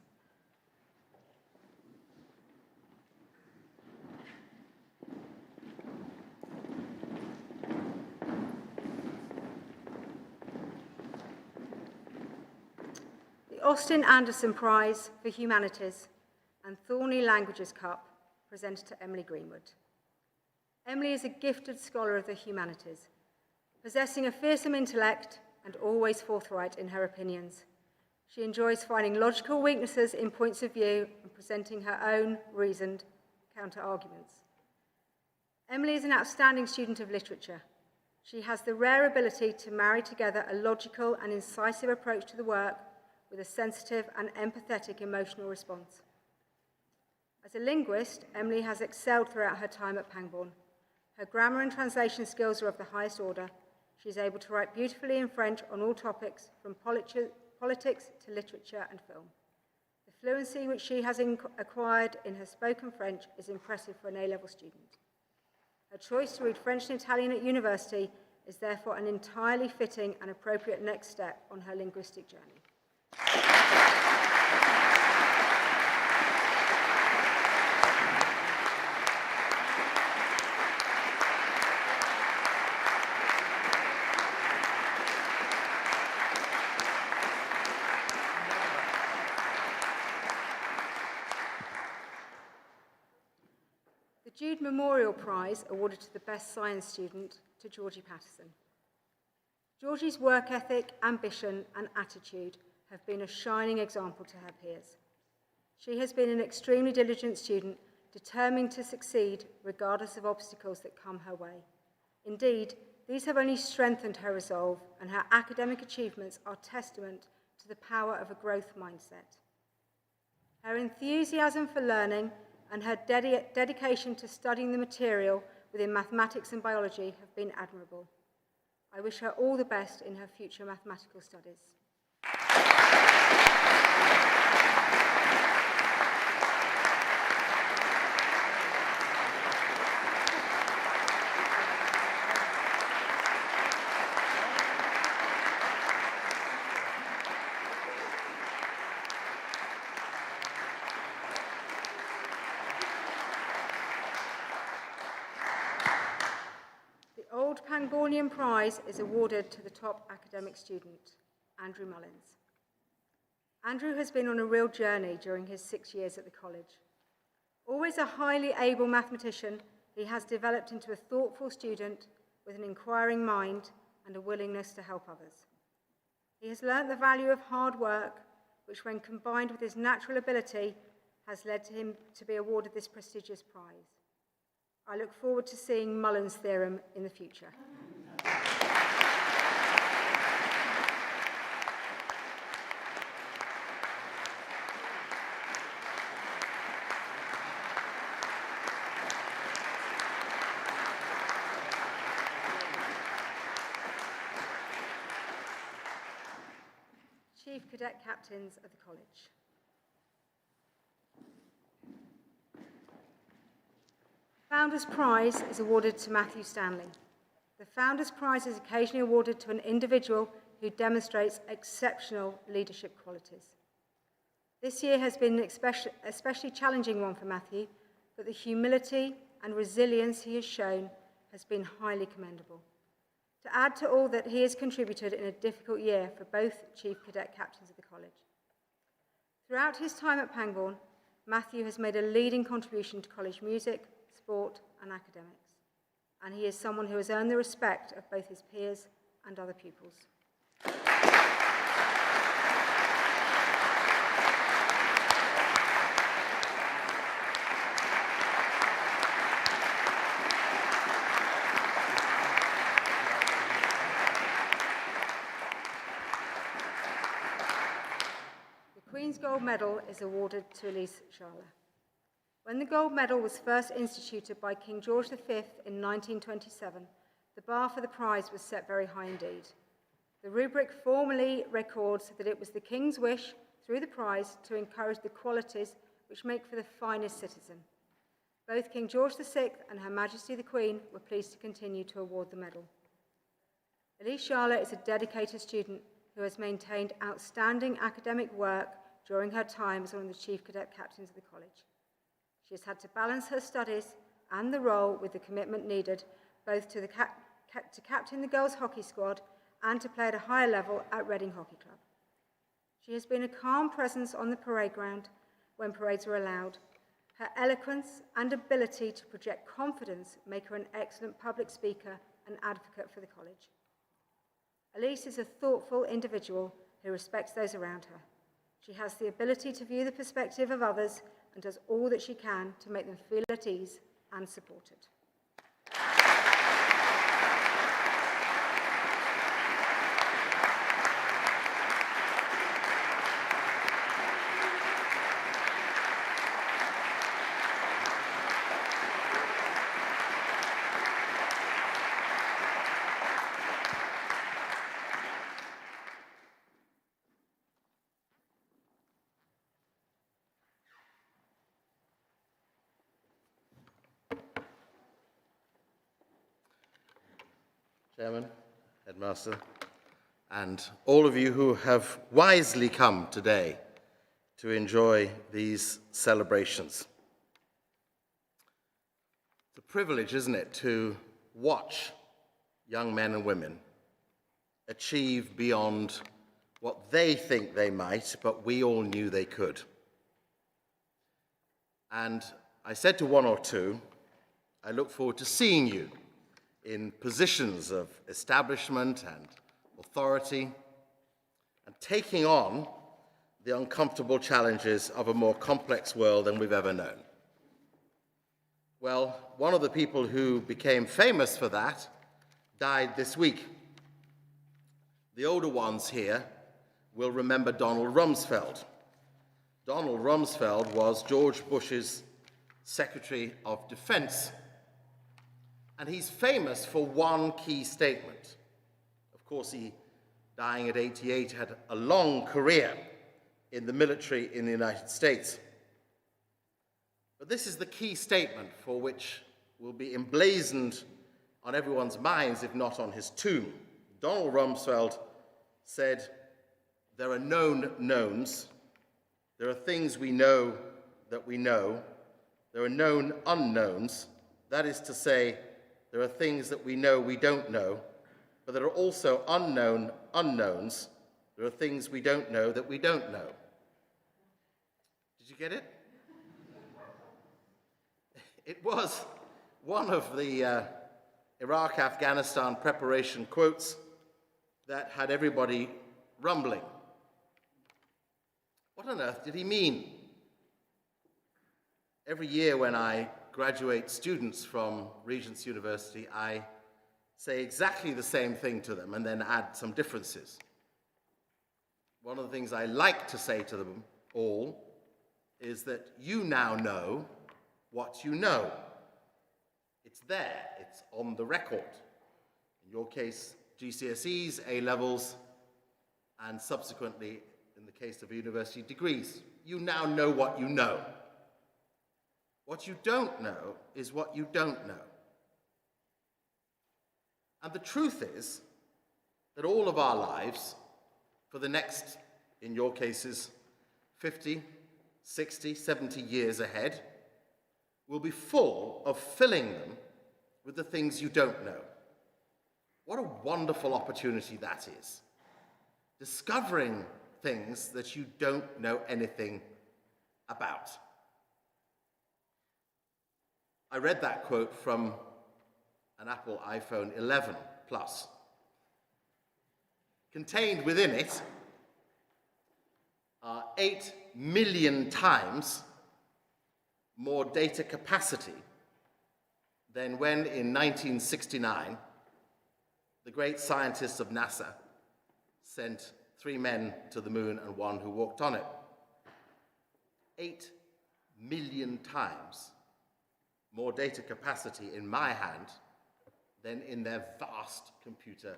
Speaker 5: The Austin Anderson Prize for Humanities and Thorney Languages Cup presented to Emily Greenwood. Emily is a gifted scholar of the humanities, possessing a fearsome intellect and always forthright in her opinions. She enjoys finding logical weaknesses in points of view and presenting her own reasoned counter-arguments. Emily is an outstanding student of literature. She has the rare ability to marry together a logical and incisive approach to the work with a sensitive and empathetic emotional response. As a linguist, Emily has excelled throughout her time at Pangbourne. Her grammar and translation skills are of the highest order. She is able to write beautifully in French on all topics, from politics to literature and film. The fluency which she has acquired in her spoken French is impressive for an A-level student. Her choice to read French and Italian at university is therefore an entirely fitting and appropriate next step on her linguistic journey. The Jude Memorial Prize, awarded to the best science student, to Georgie Patterson. Georgie's work ethic, ambition, and attitude have been a shining example to her peers. She has been an extremely diligent student, determined to succeed regardless of obstacles that come her way. Indeed, these have only strengthened her resolve, and her academic achievements are testament to the power of a growth mindset. Her enthusiasm for learning and her dedication to studying the material within mathematics and biology have been admirable. I wish her all the best in her future mathematical studies. The Old Pangbornian Prize is awarded to the top academic student, Andrew Mullins. Andrew has been on a real journey during his 6 years at the college. Always a highly able mathematician, he has developed into a thoughtful student with an inquiring mind and a willingness to help others. He has learnt the value of hard work, which when combined with his natural ability has led to him to be awarded this prestigious prize. I look forward to seeing Mullen's theorem in the future. Chief Cadet Captains of the College. Founders Prize is awarded to Matthew Stanley. The Founders Prize is occasionally awarded to an individual who demonstrates exceptional leadership qualities. This year has been an especially challenging one for Matthew, but the humility and resilience he has shown has been highly commendable. To add to all that he has contributed in a difficult year for both Chief Cadet Captains of the college. Throughout his time at Pangbourne, Matthew has made a leading contribution to college music, sport and academics, and he is someone who has earned the respect of both his peers and other pupils. The Queen's Gold Medal is awarded to Elise Scharler. When the gold medal was first instituted by King George V in 1927, the bar for the prize was set very high indeed. The rubric formally records that it was the King's wish, through the prize, to encourage the qualities which make for the finest citizen. Both King George VI and Her Majesty the Queen were pleased to continue to award the medal. Elise Scharler is a dedicated student who has maintained outstanding academic work during her time as one of the Chief Cadet Captains of the college. She has had to balance her studies and the role with the commitment needed both to captain the girls' hockey squad and to play at a higher level at Reading Hockey Club. She has been a calm presence on the parade ground when parades were allowed. Her eloquence and ability to project confidence make her an excellent public speaker and advocate for the college. Elise is a thoughtful individual who respects those around her. She has the ability to view the perspective of others and does all that she can to make them feel at ease and supported.
Speaker 6: Chairman, Headmaster, and all of you who have wisely come today to enjoy these celebrations. It's a privilege, isn't it, to watch young men and women achieve beyond what they think they might, but we all knew they could. And I said to one or two, I look forward to seeing you in positions of establishment and authority, and taking on the uncomfortable challenges of a more complex world than we've ever known. Well, one of the people who became famous for that died this week. The older ones here will remember Donald Rumsfeld. Donald Rumsfeld was George Bush's Secretary of Defense, and he's famous for one key statement. Of course, he, dying at 88, had a long career in the military in the United States. But this is the key statement for which will be emblazoned on everyone's minds, if not on his tomb. Donald Rumsfeld said, "There are known knowns. There are things we know that we know. There are known unknowns. That is to say, there are things that we know we don't know, but there are also unknown unknowns. There are things we don't know that we don't know." Did you get it? It was one of the Iraq-Afghanistan preparation quotes that had everybody rumbling. What on earth did he mean? Every year when I graduate students from Regent's University, I say exactly the same thing to them and then add some differences. One of the things I like to say to them all is that you now know what you know. It's there, it's on the record. In your case, GCSEs, A-levels, and subsequently, in the case of university degrees. You now know what you know. What you don't know is what you don't know. And the truth is that all of our lives, for the next, in your cases, 50, 60, 70 years ahead, will be full of filling them with the things you don't know. What a wonderful opportunity that is. Discovering things that you don't know anything about. I read that quote from an Apple iPhone 11 Plus. Contained within it are 8 million times more data capacity than when, in 1969, the great scientists of NASA sent 3 men to the moon and 1 who walked on it. 8 million times more data capacity in my hand than in their vast computer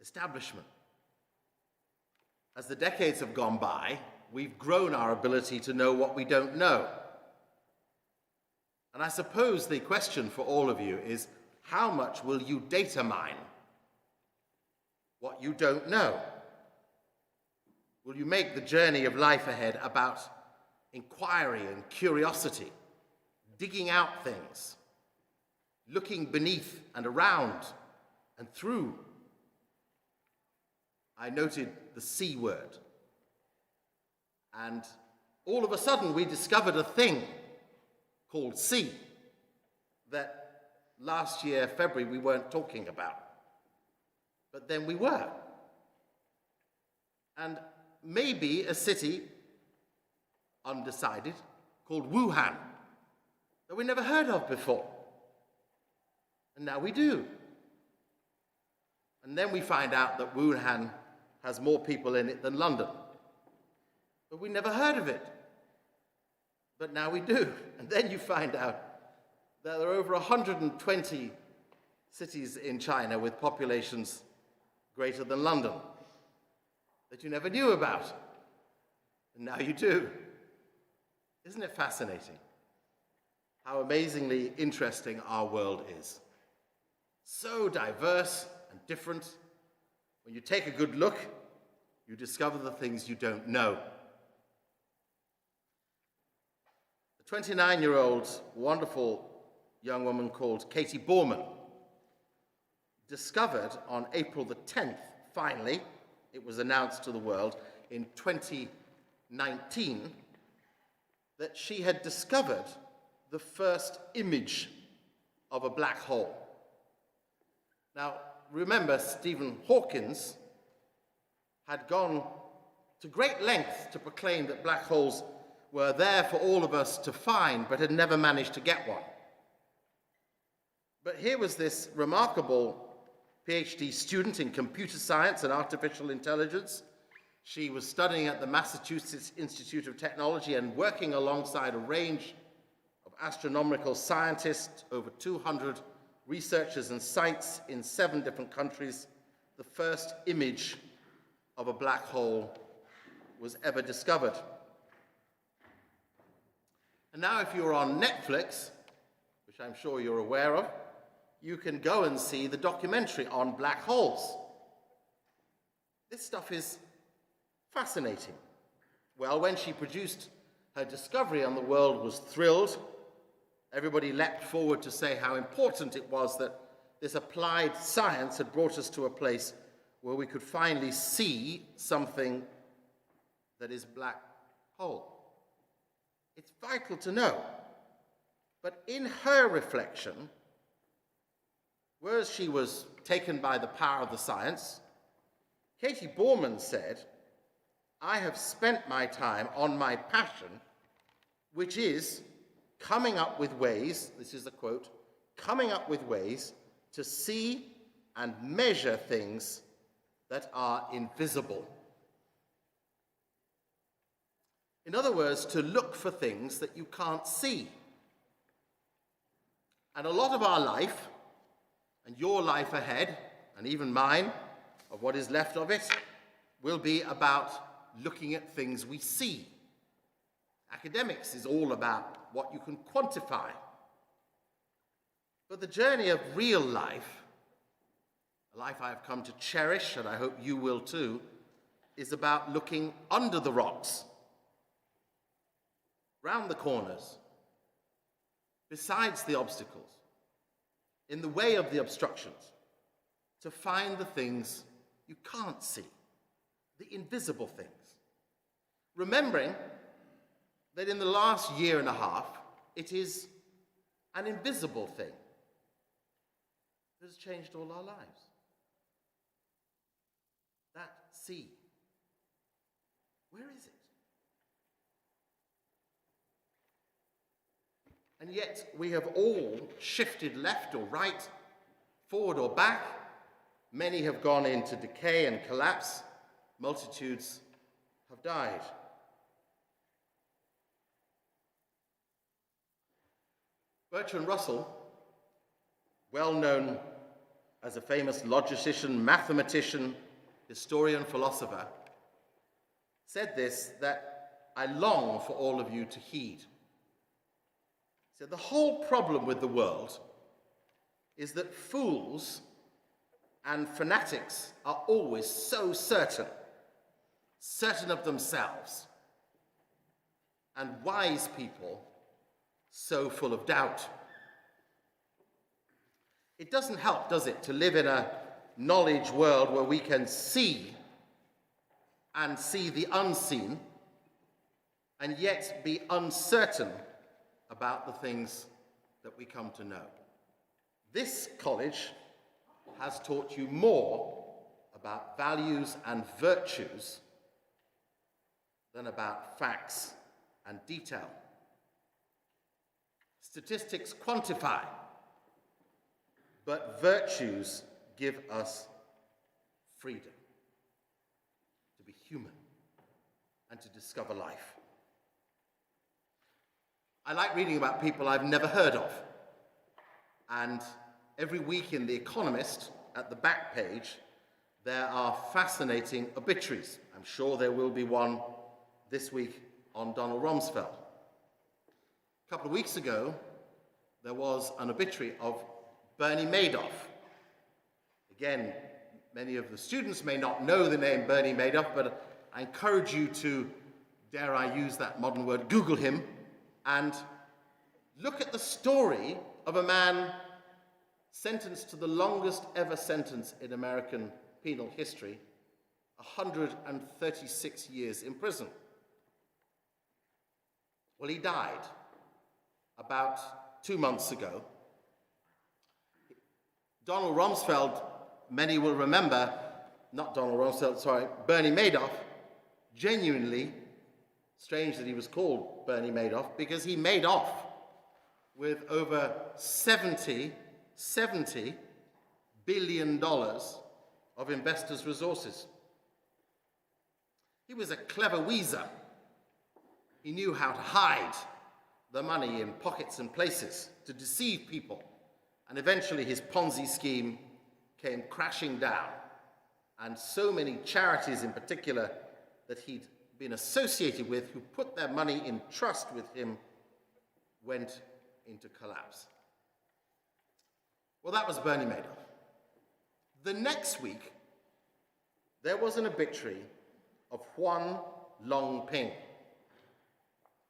Speaker 6: establishment. As the decades have gone by, we've grown our ability to know what we don't know. And I suppose the question for all of you is, how much will you data mine what you don't know? Will you make the journey of life ahead about inquiry and curiosity, digging out things, looking beneath and around and through? I noted the C word. And all of a sudden we discovered a thing called C that last year, February, we weren't talking about. But then we were. And maybe a city, undecided, called Wuhan, that we never heard of before. And now we do. And then we find out that Wuhan has more people in it than London. But we never heard of it. But now we do. And then you find out that there are over 120 cities in China with populations greater than London that you never knew about. And now you do. Isn't it fascinating how amazingly interesting our world is? So diverse and different. When you take a good look, you discover the things you don't know. The 29-year-old wonderful young woman called Katie Borman discovered on April the 10th, finally, it was announced to the world in 2019, that she had discovered the first image of a black hole. Now, remember, Stephen Hawkins had gone to great lengths to proclaim that black holes were there for all of us to find, but had never managed to get one. But here was this remarkable PhD student in computer science and artificial intelligence. She was studying at the Massachusetts Institute of Technology and working alongside a range of astronomical scientists, over 200 researchers and sites in 7 different countries. The first image of a black hole was ever discovered. And now if you're on Netflix, which I'm sure you're aware of, you can go and see the documentary on black holes. This stuff is fascinating. Well, when she produced her discovery and the world was thrilled, everybody leapt forward to say how important it was that this applied science had brought us to a place where we could finally see something that is black hole. It's vital to know. But in her reflection, whereas she was taken by the power of the science, Katie Borman said, "I have spent my time on my passion, which is coming up with ways," this is a quote, "coming up with ways to see and measure things that are invisible." In other words, to look for things that you can't see. And a lot of our life, and your life ahead, and even mine, of what is left of it, will be about looking at things we see. Academics is all about what you can quantify. But the journey of real life, a life I have come to cherish, and I hope you will too, is about looking under the rocks, round the corners, besides the obstacles, in the way of the obstructions, to find the things you can't see, the invisible things. Remembering that in the last year and a half, it is an invisible thing that has changed all our lives. That sea, where is it? And yet we have all shifted left or right, forward or back. Many have gone into decay and collapse. Multitudes have died. Bertrand Russell, well known as a famous logician, mathematician, historian, philosopher, said this, that I long for all of you to heed. He said, the whole problem with the world is that fools and fanatics are always so certain of themselves, and wise people so full of doubt. It doesn't help, does it, to live in a knowledge world where we can see and see the unseen, and yet be uncertain about the things that we come to know. This college has taught you more about values and virtues than about facts and detail. Statistics quantify, but virtues give us freedom to be human and to discover life. I like reading about people I've never heard of. And every week in The Economist, at the back page, there are fascinating obituaries. I'm sure there will be one this week on Donald Rumsfeld. A couple of weeks ago, there was an obituary of Bernie Madoff. Again, many of the students may not know the name Bernie Madoff, but I encourage you to, dare I use that modern word, Google him, and look at the story of a man sentenced to the longest ever sentence in American penal history, 136 years in prison. Well, he died about 2 months ago. Donald Rumsfeld many will remember, not Donald Rumsfeld, sorry, Bernie Madoff, genuinely, strange that he was called Bernie Madoff, because he made off with over $70 billion of investors' resources. He was a clever weaser. He knew how to hide the money in pockets and places to deceive people. And eventually his Ponzi scheme came crashing down. And so many charities in particular that he'd been associated with, who put their money in trust with him, went into collapse. Well, that was Bernie Madoff. The next week, there was an obituary of Juan Longping.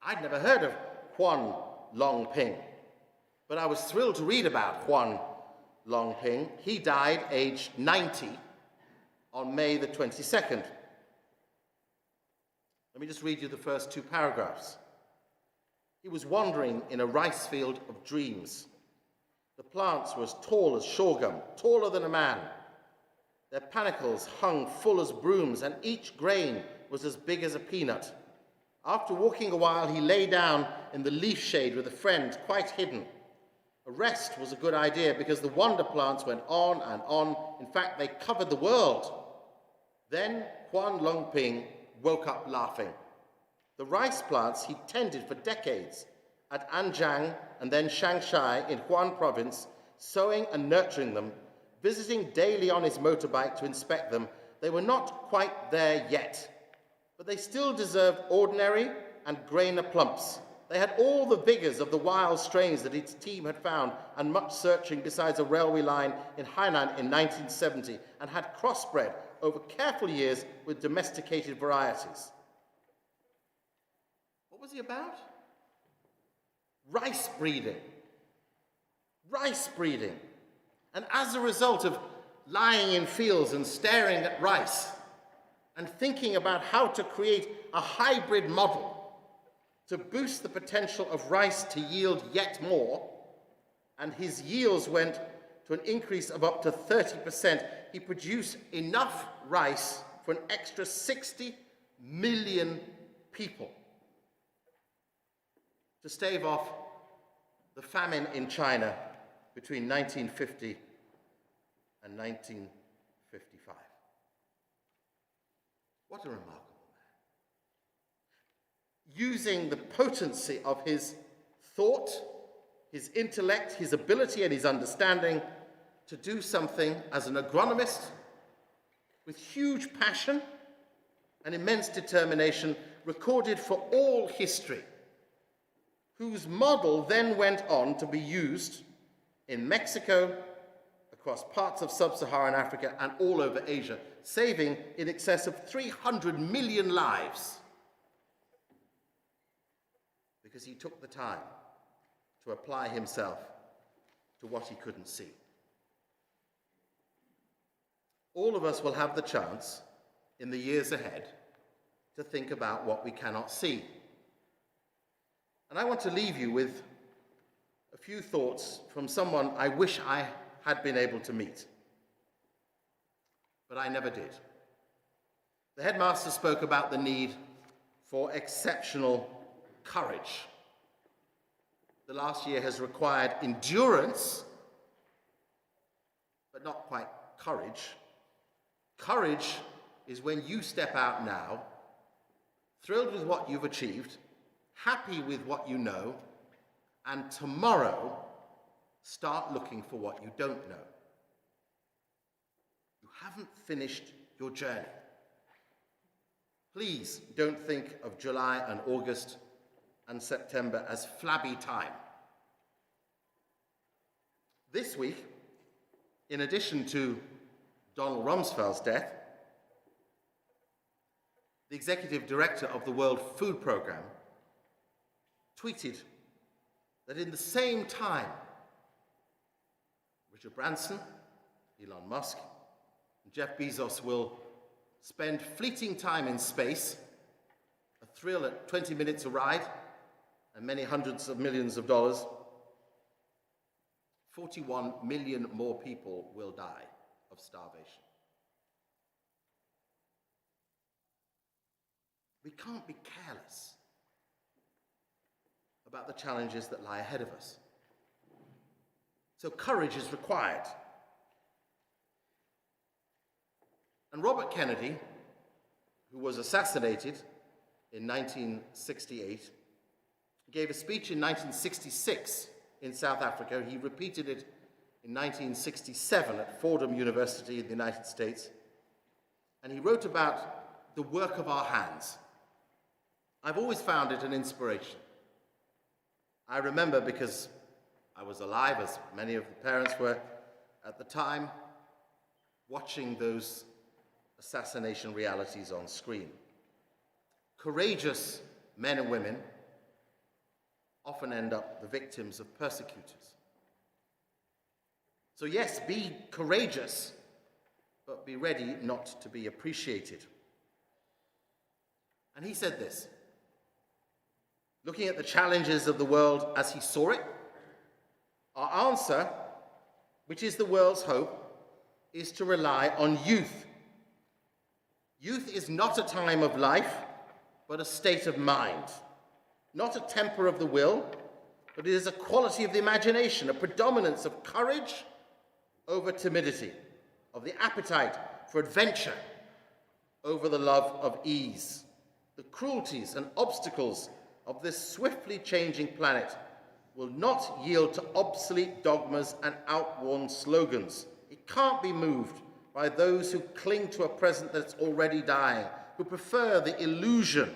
Speaker 6: I'd never heard of Juan Longping, but I was thrilled to read about Juan Longping. He died aged 90 on May the 22nd. Let me just read you the first two paragraphs. He was wandering in a rice field of dreams. The plants were as tall as sorghum, taller than a man. Their panicles hung full as brooms, and each grain was as big as a peanut. After walking a while, he lay down in the leaf shade with a friend, quite hidden. A rest was a good idea because the wonder plants went on and on. In fact, they covered the world. Then Juan Longping woke up laughing. The rice plants he tended for decades at Anjiang and then Shanghai in Hunan province, sowing and nurturing them, visiting daily on his motorbike to inspect them, they were not quite there yet. But they still deserved ordinary and grainer plumps. They had all the vigors of the wild strains that its team had found, and much searching besides a railway line in Hainan in 1970, and had crossbred over careful years with domesticated varieties. What was he about? Rice breeding. Rice breeding. And as a result of lying in fields and staring at rice and thinking about how to create a hybrid model to boost the potential of rice to yield yet more, and his yields went to an increase of up to 30%, he produced enough rice for an extra 60 million people to stave off the famine in China between 1950 and 1955. What a remarkable man. Using the potency of his thought, his intellect, his ability and his understanding to do something as an agronomist with huge passion and immense determination, recorded for all history, whose model then went on to be used in Mexico, across parts of sub-Saharan Africa, and all over Asia, saving in excess of 300 million lives, because he took the time to apply himself to what he couldn't see. All of us will have the chance in the years ahead to think about what we cannot see. And I want to leave you with a few thoughts from someone I wish I had been able to meet, but I never did. The headmaster spoke about the need for exceptional courage. The last year has required endurance, but not quite courage. Courage is when you step out now, thrilled with what you've achieved, happy with what you know, and tomorrow start looking for what you don't know. You haven't finished your journey. Please don't think of July and August and September as flabby time. This week, in addition to Donald Rumsfeld's death, the executive director of the World Food Programme tweeted that in the same time, Richard Branson, Elon Musk, and Jeff Bezos will spend fleeting time in space, a thrill at 20 minutes a ride, and many hundreds of millions of dollars, 41 million more people will die of of starvation. We can't be careless about the challenges that lie ahead of us. So courage is required. And Robert Kennedy, who was assassinated in 1968, gave a speech in 1966 in South Africa. He repeated it in 1967 at Fordham University in the United States. And he wrote about the work of our hands. I've always found it an inspiration. I remember, because I was alive, as many of the parents were at the time, watching those assassination realities on screen. Courageous men and women often end up the victims of persecutors. So yes, be courageous, but be ready not to be appreciated. And he said this, looking at the challenges of the world as he saw it, our answer, which is the world's hope, is to rely on youth. Youth is not a time of life, but a state of mind. Not a temper of the will, but it is a quality of the imagination, a predominance of courage over timidity, of the appetite for adventure over the love of ease. The cruelties and obstacles of this swiftly changing planet will not yield to obsolete dogmas and outworn slogans. It can't be moved by those who cling to a present that's already dying, who prefer the illusion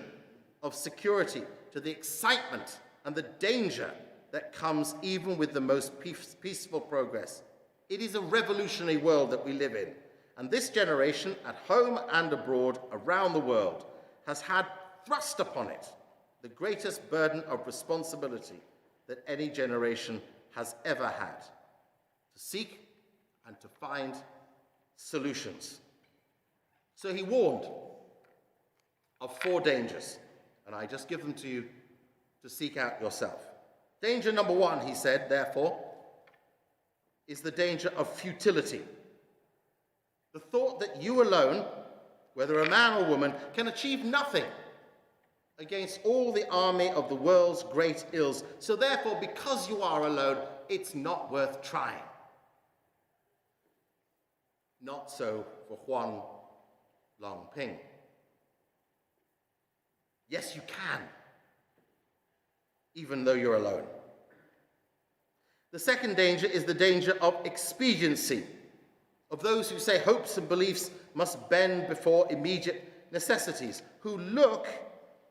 Speaker 6: of security to the excitement and the danger that comes even with the most peaceful progress. It is a revolutionary world that we live in, and this generation, at home and abroad around the world, has had thrust upon it the greatest burden of responsibility that any generation has ever had, to seek and to find solutions. So he warned of 4 dangers, and I just give them to you to seek out yourself. Danger number 1, he said, therefore, is the danger of futility. The thought that you alone, whether a man or woman, can achieve nothing against all the army of the world's great ills. So therefore, because you are alone, it's not worth trying. Not so for Huang Longping. Yes, you can, even though you're alone. The second danger is the danger of expediency, of those who say hopes and beliefs must bend before immediate necessities, who look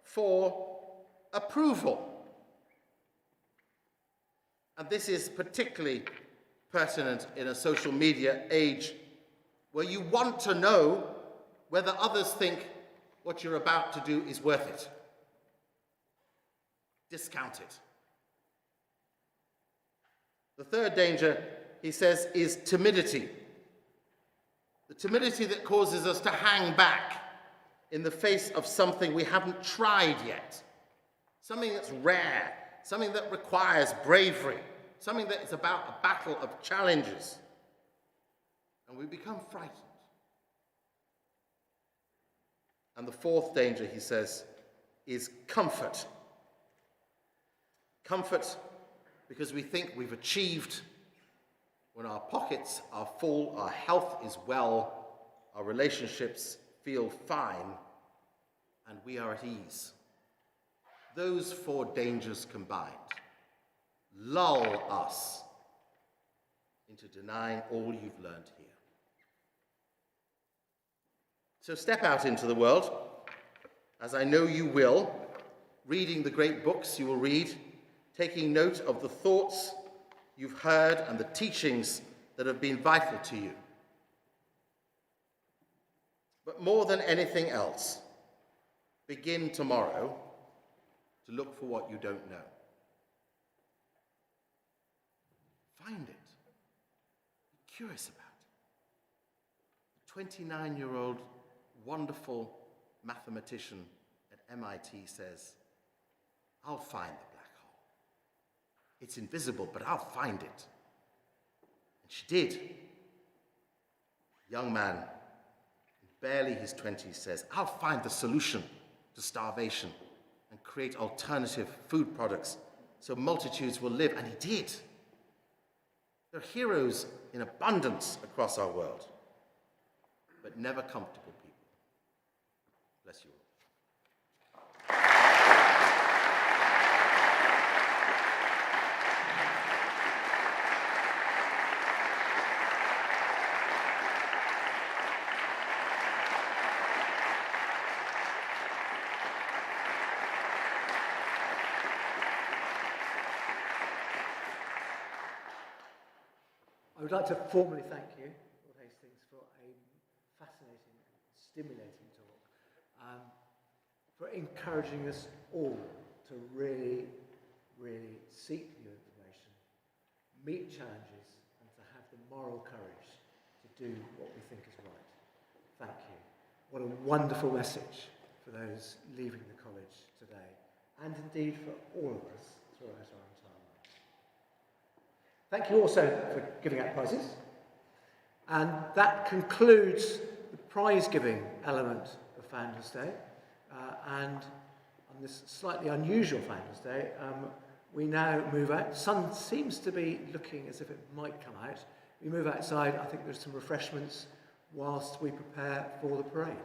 Speaker 6: for approval. And this is particularly pertinent in a social media age where you want to know whether others think what you're about to do is worth it. Discount it. The third danger, he says, is timidity. The timidity that causes us to hang back in the face of something we haven't tried yet. Something that's rare, something that requires bravery, something that is about a battle of challenges. And we become frightened. And the fourth danger, he says, is comfort. Comfort because we think we've achieved when our pockets are full, our health is well, our relationships feel fine, and we are at ease. Those 4 dangers combined lull us into denying all you've learned here. So step out into the world, as I know you will, reading the great books you will read, taking note of the thoughts you've heard and the teachings that have been vital to you. But more than anything else, begin tomorrow to look for what you don't know. Find it. Be curious about it. The 29-year-old wonderful mathematician at MIT says, I'll find the black hole. It's invisible, but I'll find it. And she did. young man, barely his 20s, says, "I'll find the solution to starvation and create alternative food products so multitudes will live." And he did. There are heroes in abundance across our world, but never comfortable people. Bless you all.
Speaker 2: I would like to formally thank you, Lord Hastings, for a fascinating and stimulating talk, for encouraging us all to really, really seek new information, meet challenges, and to have the moral courage to do what we think is right. Thank you. What a wonderful message for those leaving the college today, and indeed for all of us throughout our entire lives. Thank you also for giving out prizes. And that concludes the prize-giving element of Founders Day. And on this slightly unusual Founders Day, we now move out. Sun seems to be looking as if it might come out. We move outside. I think there's some refreshments whilst we prepare for the parade.